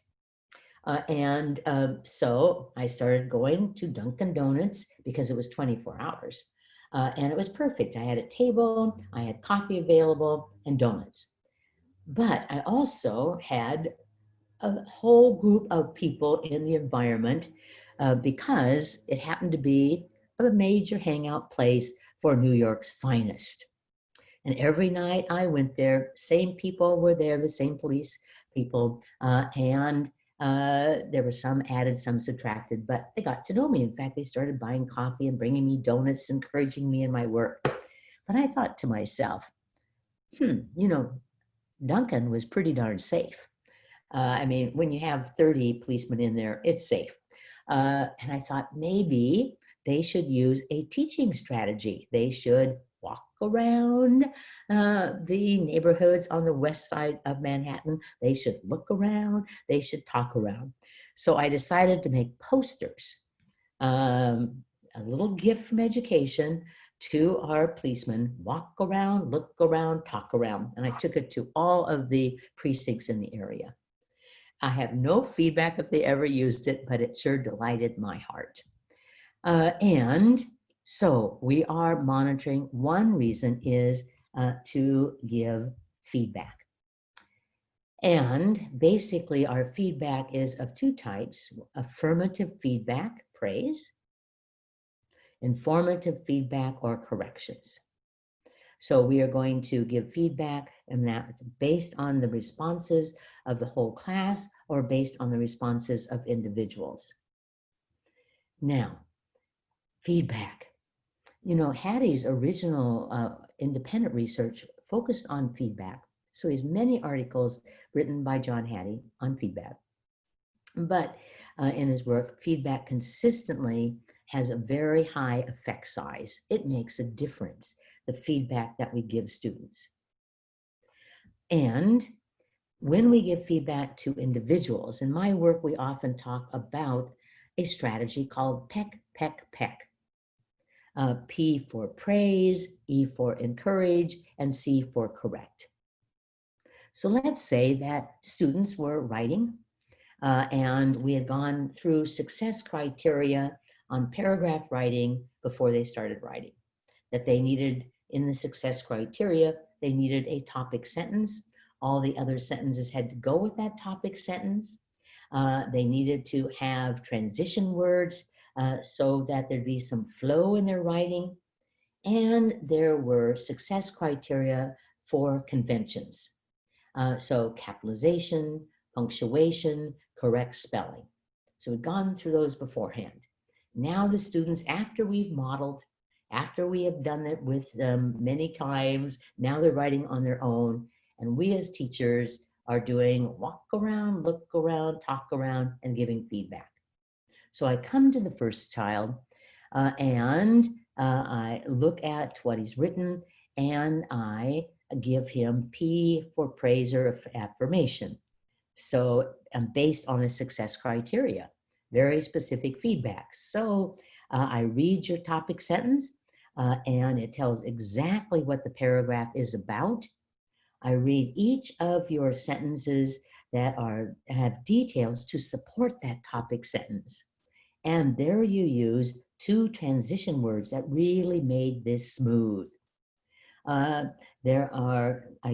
So I started going to Dunkin' Donuts because it was 24 hours. And it was perfect. I had a table, I had coffee available and donuts. But I also had a whole group of people in the environment because it happened to be a major hangout place for New York's finest. And every night I went there, same people were there, the same police people, and there were some added, some subtracted, but they got to know me. In fact, they started buying coffee and bringing me donuts, encouraging me in my work. But I thought to myself, Duncan was pretty darn safe. I mean, when you have 30 policemen in there, it's safe. And I thought maybe they should use a teaching strategy. They should walk around the neighborhoods on the west side of Manhattan. They should look around. They should talk around. So I decided to make posters, a little gift from education to our policemen: walk around, look around, talk around. And I took it to all of the precincts in the area. I have no feedback if they ever used it, but it sure delighted my heart. And so we are monitoring. One reason is to give feedback. And basically our feedback is of two types: affirmative feedback, praise, informative feedback, or corrections. So we are going to give feedback, and that's based on the responses of the whole class or based on the responses of individuals. Now, feedback. Hattie's original independent research focused on feedback. So he has many articles written by John Hattie on feedback. But in his work, feedback consistently has a very high effect size. It makes a difference, the feedback that we give students. And when we give feedback to individuals, in my work, we often talk about a strategy called peck, peck, peck. P for praise, E for encourage, and C for correct. So let's say that students were writing and we had gone through success criteria on paragraph writing before they started writing. That they needed, in the success criteria, they needed a topic sentence. All the other sentences had to go with that topic sentence. They needed to have transition words so that there'd be some flow in their writing. And there were success criteria for conventions. So capitalization, punctuation, correct spelling. So we've gone through those beforehand. Now the students, after we've modeled, after we have done it with them many times, now they're writing on their own. And we as teachers are doing walk around, look around, talk around, and giving feedback. So I come to the first child and I look at what he's written and I give him P for praise or affirmation. So based on the success criteria, very specific feedback. So I read your topic sentence and it tells exactly what the paragraph is about. I read each of your sentences that have details to support that topic sentence. And there you use two transition words that really made this smooth. I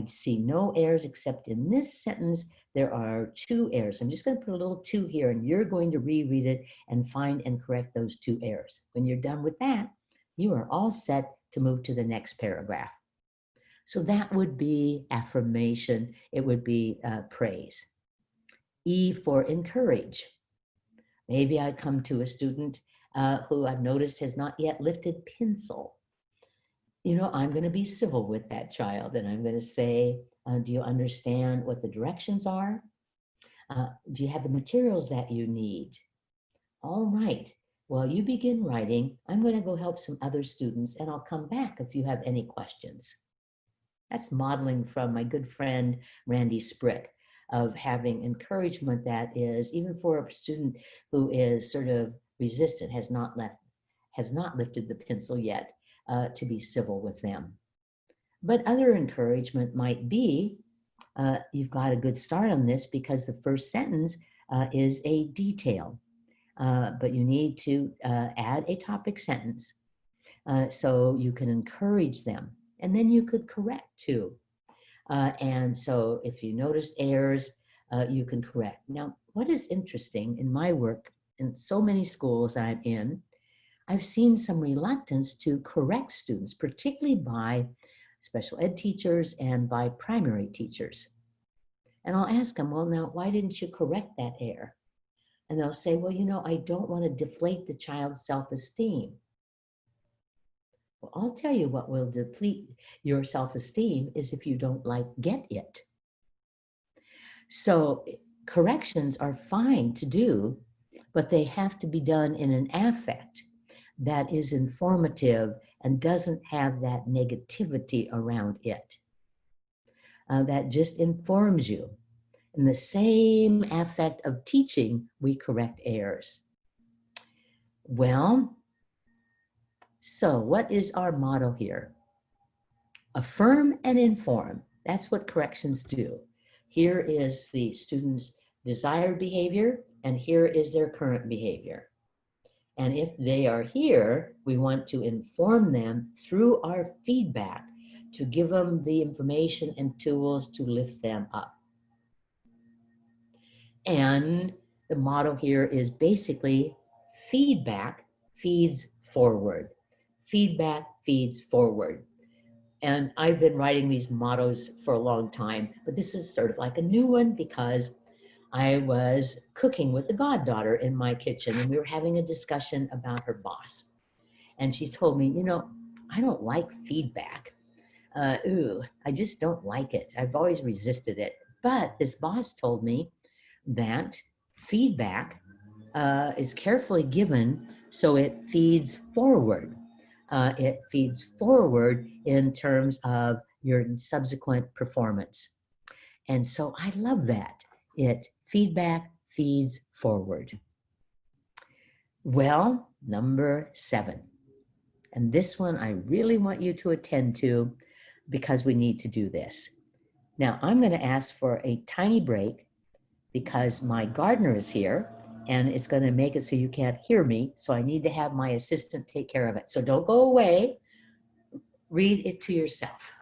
see no errors except in this sentence, there are 2 errors. I'm just going to put a little 2 here and you're going to reread it and find and correct those 2 errors. When you're done with that, you are all set to move to the next paragraph. So that would be affirmation. It would be praise. E for encourage. Maybe I come to a student who I've noticed has not yet lifted pencil. I'm going to be civil with that child and I'm going to say, do you understand what the directions are? Do you have the materials that you need? All right. While you begin writing, I'm going to go help some other students and I'll come back if you have any questions. That's modeling from my good friend, Randy Sprick, of having encouragement that is, even for a student who is sort of resistant, has not lifted the pencil yet, to be civil with them. But other encouragement might be, you've got a good start on this because the first sentence is a detail, but you need to add a topic sentence so you can encourage them. And then you could correct too. And so if you noticed errors, you can correct. Now, what is interesting in my work in so many schools that I'm in, I've seen some reluctance to correct students, particularly by special ed teachers and by primary teachers. And I'll ask them, well, now, why didn't you correct that error? And they'll say, well, you know, I don't want to deflate the child's self-esteem. Well, I'll tell you what will deplete your self-esteem is if you don't get it. So corrections are fine to do, but they have to be done in an affect that is informative and doesn't have that negativity around it. That just informs you. In the same affect of teaching, we correct errors. Well, so what is our motto here? Affirm and inform. That's what corrections do. Here is the student's desired behavior, and here is their current behavior. And if they are here, we want to inform them through our feedback to give them the information and tools to lift them up. And the motto here is basically feedback feeds forward. Feedback feeds forward. And I've been writing these mottos for a long time, but this is sort of like a new one because I was cooking with a goddaughter in my kitchen and we were having a discussion about her boss. And she told me, you know, I don't like feedback. I just don't like it. I've always resisted it. But this boss told me that feedback is carefully given so it feeds forward. It feeds forward in terms of your subsequent performance. And so I love that. Feedback feeds forward. Well, number 7. And this one I really want you to attend to because we need to do this. Now, I'm going to ask for a tiny break because my gardener is here and it's going to make it so you can't hear me. So I need to have my assistant take care of it. So don't go away. Read it to yourself.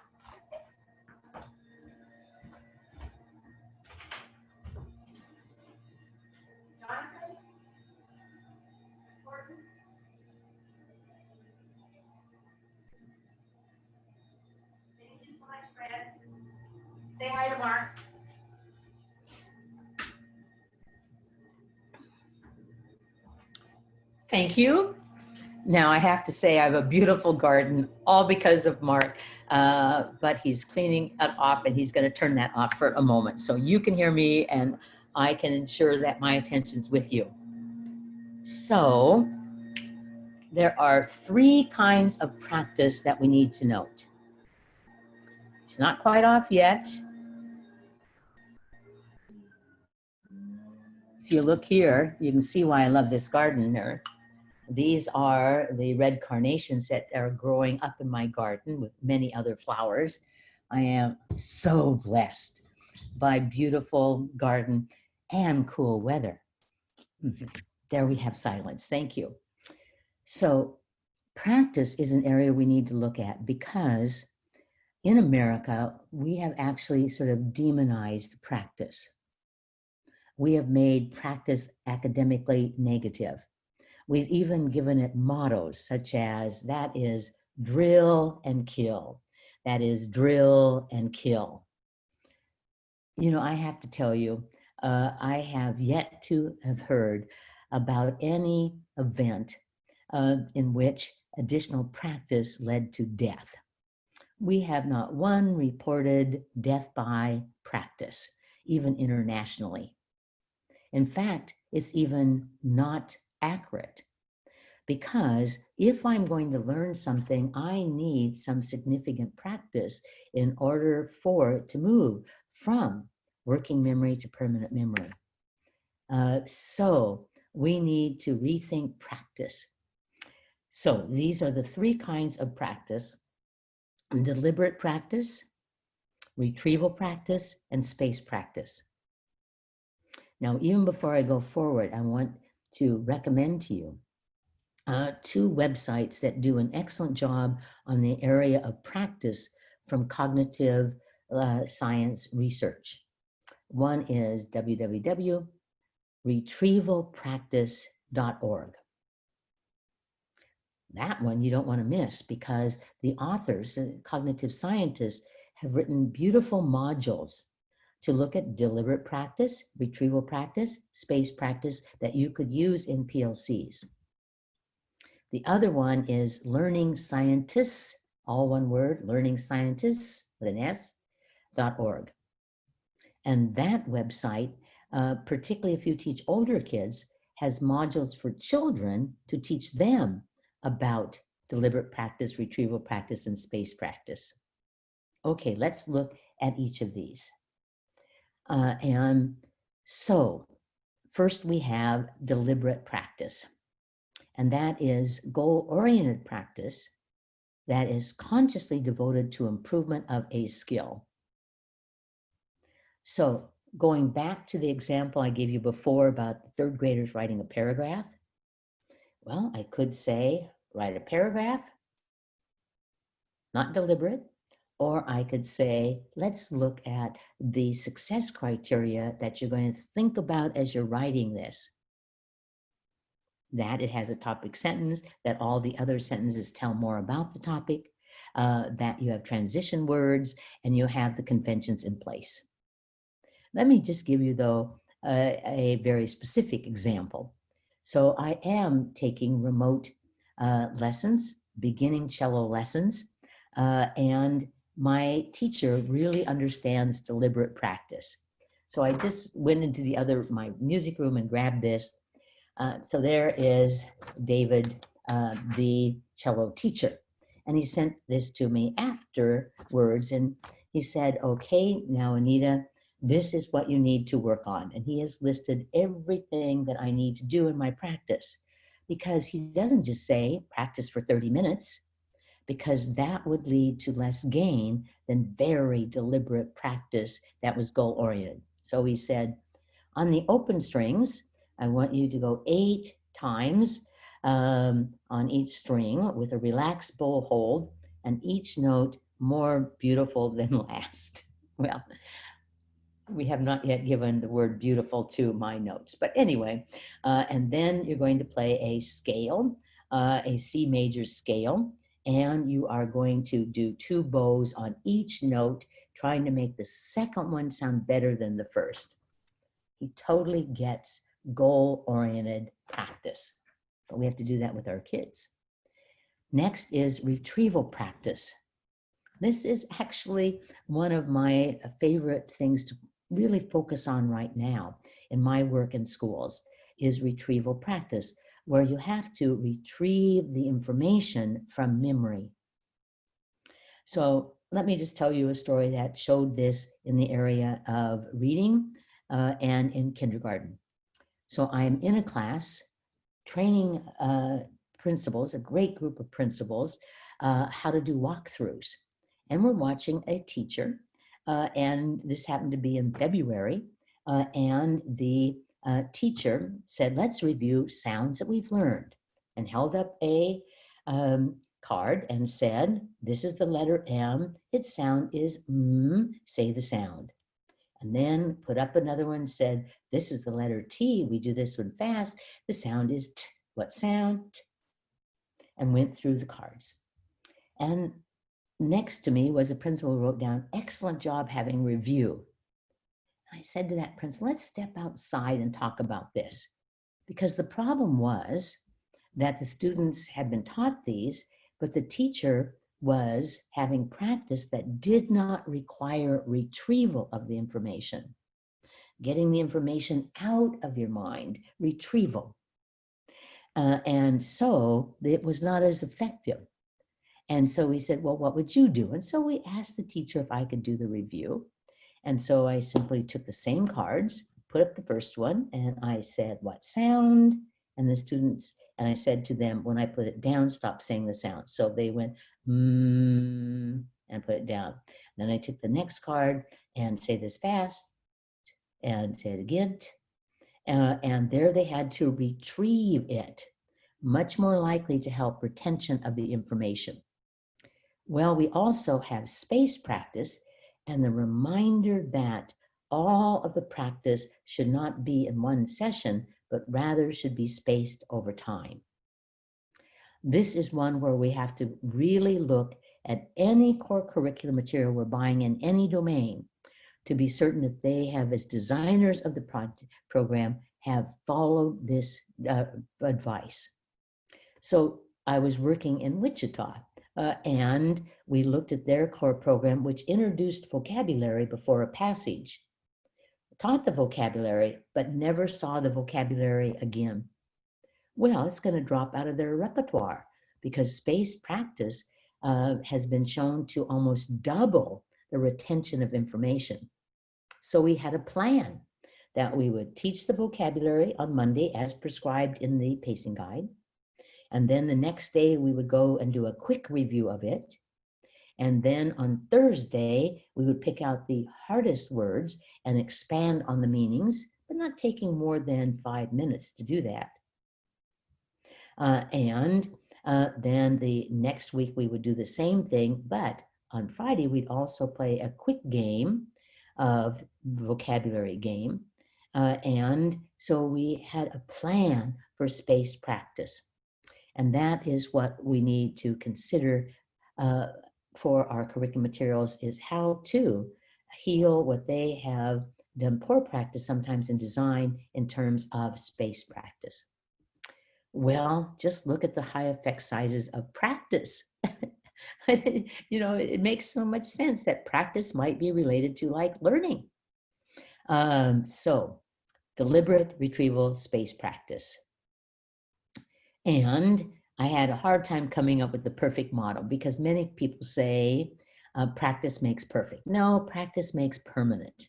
Thank you so much, Fred. Say hi to Mark. Thank you. Now I have to say I have a beautiful garden, all because of Mark, but he's cleaning it off and he's going to turn that off for a moment. So you can hear me and I can ensure that my attention's with you. So there are 3 kinds of practice that we need to note. It's not quite off yet. If you look here, you can see why I love this garden there. These are the red carnations that are growing up in my garden with many other flowers. I am so blessed by beautiful garden and cool weather. There we have silence. Thank you. So practice is an area we need to look at because in America, we have actually sort of demonized practice. We have made practice academically negative. We've even given it mottos such as, that is drill and kill. That is drill and kill. You know, I have to tell you, I have yet to have heard about any event in which additional practice led to death. We have not one reported death by practice, even internationally. In fact, it's even not accurate because if I'm going to learn something, I need some significant practice in order for it to move from working memory to permanent memory. So we need to rethink practice. So these are the 3 kinds of practice: deliberate practice, retrieval practice, and space practice. Now, even before I go forward, I want to recommend to you 2 websites that do an excellent job on the area of practice from cognitive science research. One is www.retrievalpractice.org. That one you don't want to miss because the authors, cognitive scientists, have written beautiful modules to look at deliberate practice, retrieval practice, space practice that you could use in PLCs. The other one is Learning Scientists, all one word, Learning Scientists with an S.org. And that website, particularly if you teach older kids, has modules for children to teach them about deliberate practice, retrieval practice, and space practice. Okay, let's look at each of these. And so first we have deliberate practice, and that is goal-oriented practice that is consciously devoted to improvement of a skill. So going back to the example I gave you before about the third graders writing a paragraph, well, I could say, write a paragraph, not deliberate, or I could say, let's look at the success criteria that you're going to think about as you're writing this. That it has a topic sentence, that all the other sentences tell more about the topic, that you have transition words, and you have the conventions in place. Let me just give you, though, a very specific example. So I am taking remote lessons, beginning cello lessons, and my teacher really understands deliberate practice. So I just went into my music room and grabbed this. So there is David, the cello teacher, and he sent this to me afterwards, and he said, okay, now Anita, this is what you need to work on. And he has listed everything that I need to do in my practice, because he doesn't just say practice for 30 minutes, because that would lead to less gain than very deliberate practice that was goal-oriented. So he said, on the open strings, I want you to go 8 times on each string with a relaxed bow hold, and each note more beautiful than last. Well, we have not yet given the word beautiful to my notes, but anyway, and then you're going to play a scale, a C major scale, and you are going to do 2 bows on each note, trying to make the second one sound better than the first. He totally gets goal-oriented practice, but we have to do that with our kids. Next is retrieval practice. This is actually one of my favorite things to really focus on right now in my work in schools, is retrieval practice, where you have to retrieve the information from memory. So let me just tell you a story that showed this in the area of reading and in kindergarten. So I'm in a class training principals, a great group of principals, how to do walkthroughs. And we're watching a teacher, and this happened to be in February, and the teacher said, let's review sounds that we've learned, and held up a card and said, this is the letter M, its sound is M, say the sound. And then put up another one, said, this is the letter T, we do this one fast, the sound is T, what sound? T. And went through the cards. And next to me was a principal who wrote down, excellent job having review. I said to that principal, let's step outside and talk about this. Because the problem was that the students had been taught these, but the teacher was having practice that did not require retrieval of the information. Getting the information out of your mind, retrieval. And so it was not as effective. And so we said, well, what would you do? And so we asked the teacher if I could do the review. And so I simply took the same cards, put up the first one, and I said, what sound? And the students, and I said to them, when I put it down, stop saying the sound. So they went, and put it down. Then I took the next card and say this fast, and say it again. And there they had to retrieve it, much more likely to help retention of the information. Well, we also have space practice and the reminder that all of the practice should not be in one session, but rather should be spaced over time. This is one where we have to really look at any core curriculum material we're buying in any domain to be certain that they have, as designers of the program, have followed this advice. So I was working in Wichita, and we looked at their core program, which introduced vocabulary before a passage, taught the vocabulary, but never saw the vocabulary again. Well, it's going to drop out of their repertoire because spaced practice has been shown to almost double the retention of information. So we had a plan that we would teach the vocabulary on Monday as prescribed in the pacing guide. And then the next day we would go and do a quick review of it. And then on Thursday, we would pick out the hardest words and expand on the meanings, but not taking more than 5 minutes to do that. Then the next week we would do the same thing, but on Friday we'd also play a quick game of vocabulary game. And so we had a plan for spaced practice. And that is what we need to consider for our curriculum materials, is how to heal what they have done poor practice sometimes in design in terms of spaced practice. Well, just look at the high effect sizes of practice. You know, it makes so much sense that practice might be related to like learning. So deliberate retrieval spaced practice. And I had a hard time coming up with the perfect model because many people say practice makes perfect. No, practice makes permanent.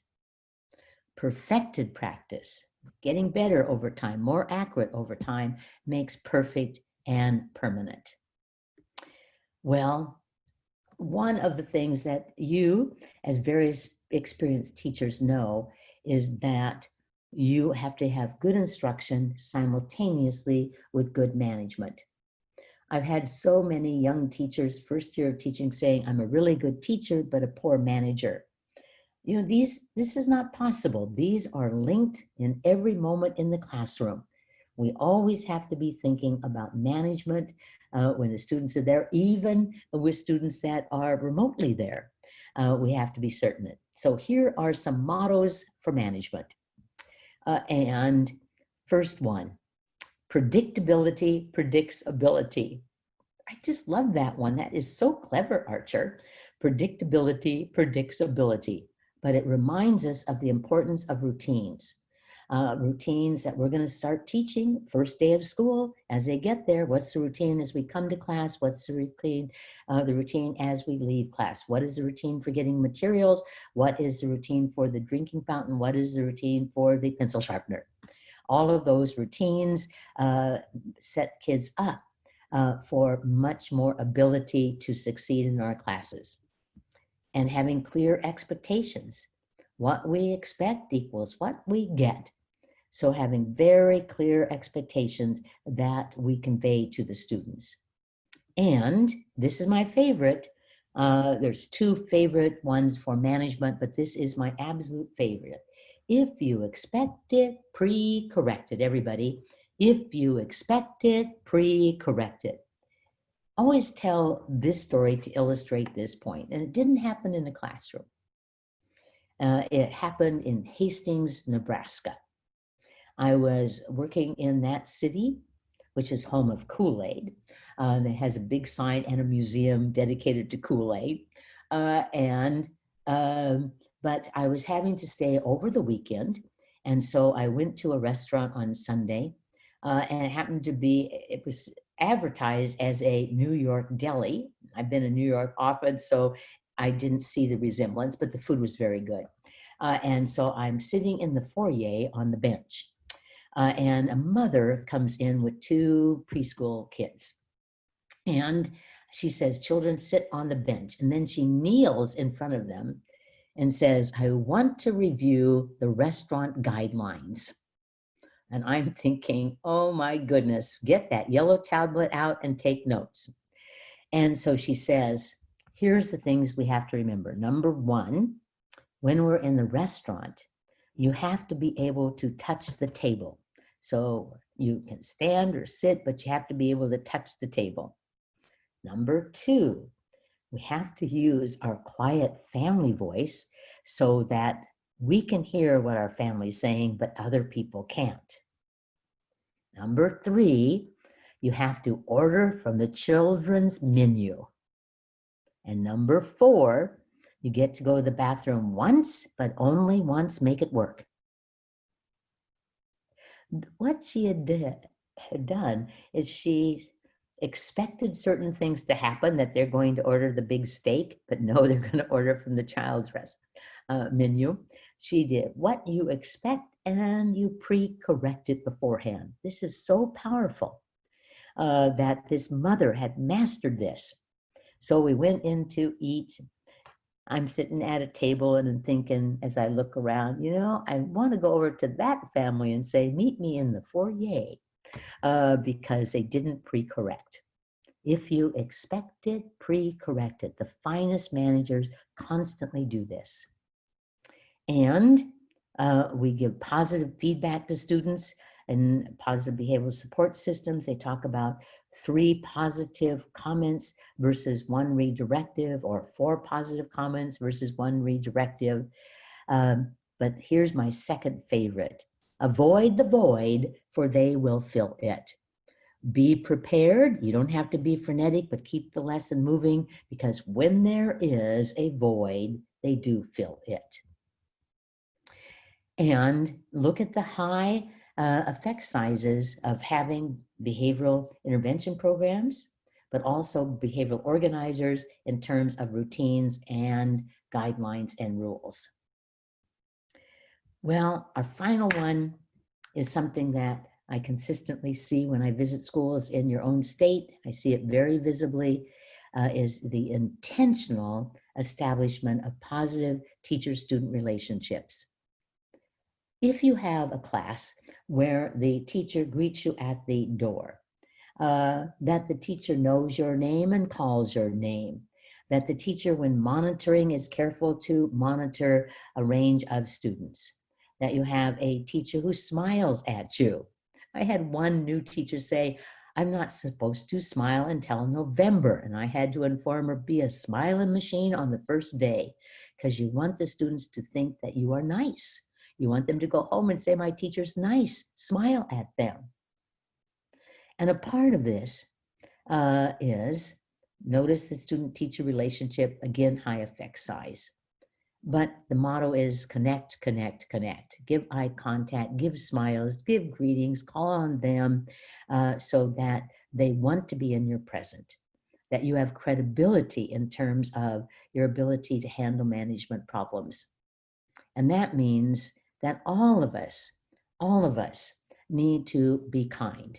Perfected practice, getting better over time, more accurate over time, makes perfect and permanent. Well, one of the things that you, as various experienced teachers, know is that you have to have good instruction simultaneously with good management. I've had so many young teachers, first year of teaching, saying, I'm a really good teacher, but a poor manager. You know, this is not possible. These are linked in every moment in the classroom. We always have to be thinking about management when the students are there, even with students that are remotely there. We have to be certain. So here are some mottos for management. And first one, predictability predicts ability. I just love that one. That is so clever, Archer. Predictability predicts ability, but it reminds us of the importance of routines. Routines that we're going to start teaching first day of school. As they get there, what's the routine as we come to class? What's the routine as we leave class? What is the routine for getting materials? What is the routine for the drinking fountain? What is the routine for the pencil sharpener? All of those routines set kids up for much more ability to succeed in our classes. And having clear expectations. What we expect equals what we get. So having very clear expectations that we convey to the students. And this is my favorite. There's two favorite ones for management, but this is my absolute favorite. If you expect it, pre-correct it, everybody. If you expect it, pre-correct it. Always tell this story to illustrate this point, and it didn't happen in the classroom. It happened in Hastings, Nebraska. I was working in that city, which is home of Kool-Aid. It has a big sign and a museum dedicated to Kool-Aid. But I was having to stay over the weekend, and so I went to a restaurant on Sunday, and it was advertised as a New York deli. I've been in New York often, so I didn't see the resemblance, but the food was very good. And so I'm sitting in the foyer on the bench, and a mother comes in with two preschool kids. And she says, children, sit on the bench. And then she kneels in front of them and says, I want to review the restaurant guidelines. And I'm thinking, oh my goodness, get that yellow tablet out and take notes. And so she says, here's the things we have to remember. Number one, When we're in the restaurant, you have to be able to touch the table. So you can stand or sit, but you have to be able to touch the table. Number two, we have to use our quiet family voice so that we can hear what our family's saying, but other people can't. Number three, you have to order from the children's menu. And number four, you get to go to the bathroom once, but only once, make it work. What she had done is she expected certain things to happen, that they're going to order the big steak, but no, they're going to order from the child's menu. She did what you expect, and you pre-correct it beforehand. This is so powerful that this mother had mastered this. So we went in to eat. I'm sitting at a table and I'm thinking, as I look around, you know, I want to go over to that family and say, meet me in the foyer, because they didn't pre-correct. If you expect it, pre-correct it. The finest managers constantly do this. And we give positive feedback to students and positive behavioral support systems. They talk about 3 positive comments versus 1 redirective, or 4 positive comments versus 1 redirective. But here's my second favorite. Avoid the void, for they will fill it. Be prepared. You don't have to be frenetic, but keep the lesson moving, because when there is a void, they do fill it. And look at the high effect sizes of having behavioral intervention programs, but also behavioral organizers in terms of routines and guidelines and rules. Well, our final one is something that I consistently see when I visit schools in your own state. I see it very visibly, is the intentional establishment of positive teacher-student relationships. If you have a class where the teacher greets you at the door, that the teacher knows your name and calls your name, that the teacher, when monitoring, is careful to monitor a range of students, that you have a teacher who smiles at you. I had one new teacher say, I'm not supposed to smile until November, and I had to inform her, be a smiling machine on the first day, because you want the students to think that you are nice. You want them to go home and say, my teacher's nice, smile at them. And a part of this is, notice the student-teacher relationship, again, high effect size. But the motto is connect, connect, connect. Give eye contact, give smiles, give greetings, call on them so that they want to be in your present, that you have credibility in terms of your ability to handle management problems. And that means that all of us need to be kind.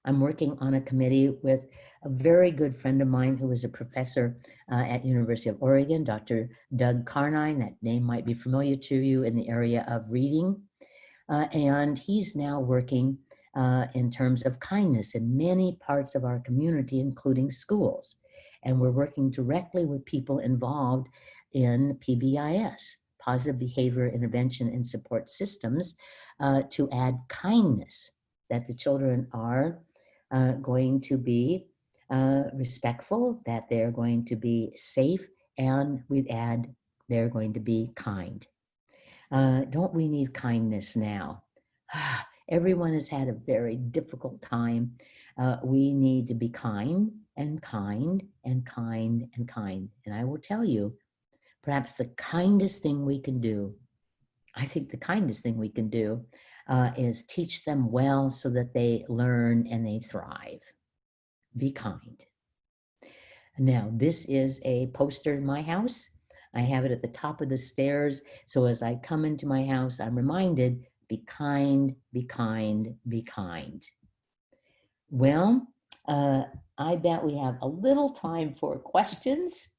I'm working on a committee with a very good friend of mine who is a professor at University of Oregon, Dr. Doug Carnine. That name might be familiar to you in the area of reading. And he's now working in terms of kindness in many parts of our community, including schools. And we're working directly with people involved in PBIS, positive behavior intervention and support systems, to add kindness, that the children are going to be respectful, that they're going to be safe, and we'd add they're going to be kind. Don't we need kindness now? Everyone has had a very difficult time. We need to be kind and kind and kind and kind. And I will tell you, perhaps the kindest thing we can do, I think the kindest thing we can do is teach them well so that they learn and they thrive. Be kind. Now, this is a poster in my house. I have it at the top of the stairs. So as I come into my house, I'm reminded, be kind, be kind, be kind. Well, I bet we have a little time for questions.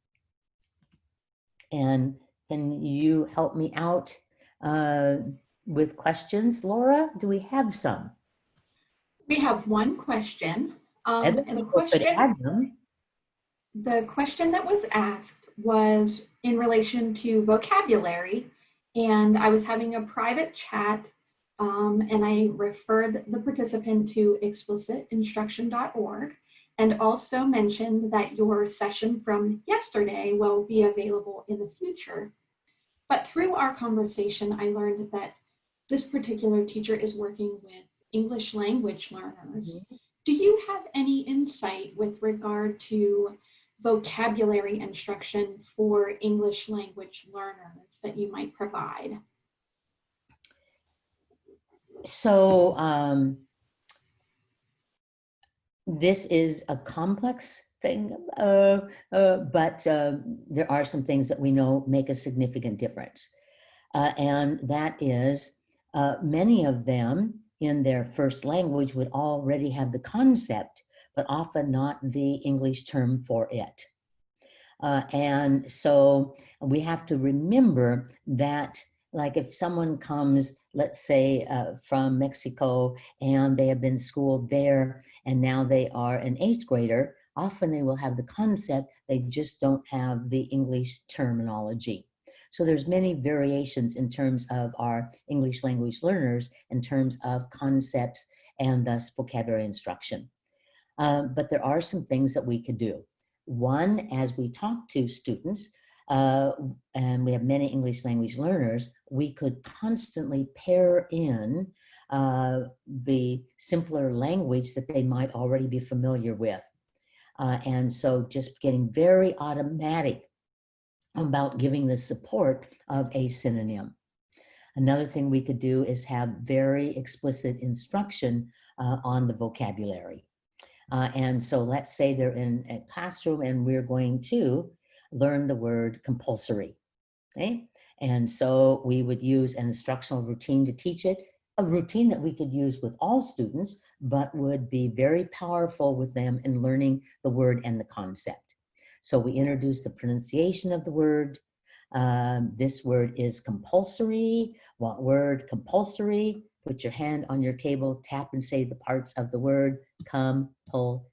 And can you help me out with questions? Laura, do we have some? We have one question. And the question question that was asked was in relation to vocabulary, and I was having a private chat, and I referred the participant to explicitinstruction.org, and also mentioned that your session from yesterday will be available in the future. But through our conversation, I learned that this particular teacher is working with English language learners. Do you have any insight with regard to vocabulary instruction for English language learners that you might provide? So this is a complex thing, but there are some things that we know make a significant difference. And that is many of them in their first language would already have the concept, but often not the English term for it. And so we have to remember that, like, if someone comes, let's say from Mexico, and they have been schooled there, and now they are an 8th grader, often they will have the concept, they just don't have the English terminology. So there's many variations in terms of our English language learners in terms of concepts and thus vocabulary instruction. But there are some things that we could do. One, as we talk to students, and we have many English language learners, we could constantly pair in the simpler language that they might already be familiar with. And so just getting very automatic about giving the support of a synonym. Another thing we could do is have very explicit instruction on the vocabulary. And so let's say they're in a classroom and we're going to learn the word compulsory, okay? And so we would use an instructional routine to teach it, a routine that we could use with all students, but would be very powerful with them in learning the word and the concept. So we introduce the pronunciation of the word. This word is compulsory. What word? Compulsory. Put your hand on your table, tap and say the parts of the word compulsory.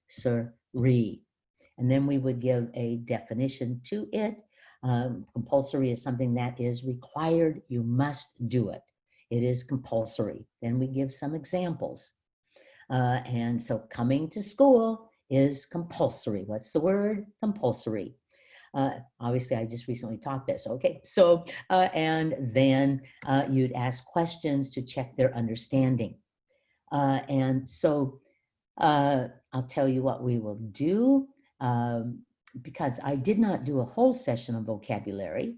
And then we would give a definition to it. Compulsory is something that is required. You must do it. It is compulsory. Then we give some examples. And so coming to school is compulsory. What's the word? Compulsory. Obviously, I just recently taught this. Okay, so, and then you'd ask questions to check their understanding. And so I'll tell you what we will do, because I did not do a whole session on vocabulary,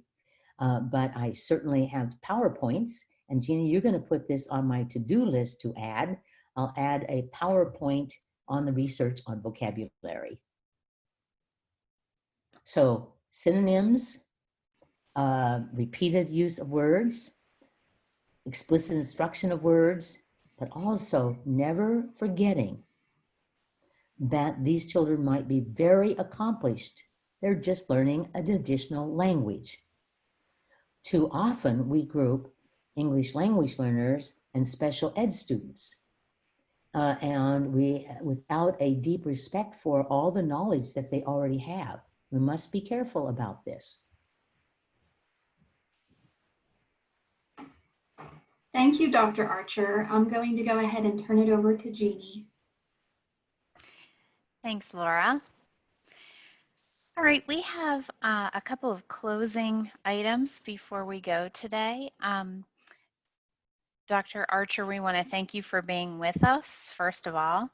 but I certainly have PowerPoints. And Jeannie, you're going to put this on my to-do list to add. I'll add a PowerPoint on the research on vocabulary. So synonyms, repeated use of words, explicit instruction of words, but also never forgetting that these children might be very accomplished. They're just learning an additional language. Too often we group English language learners and special ed students. And we, without a deep respect for all the knowledge that they already have. We must be careful about this. Thank you, Dr. Archer. I'm going to go ahead and turn it over to Jeannie. Thanks, Laura. All right, we have a couple of closing items before we go today. Dr. Archer, we want to thank you for being with us, first of all.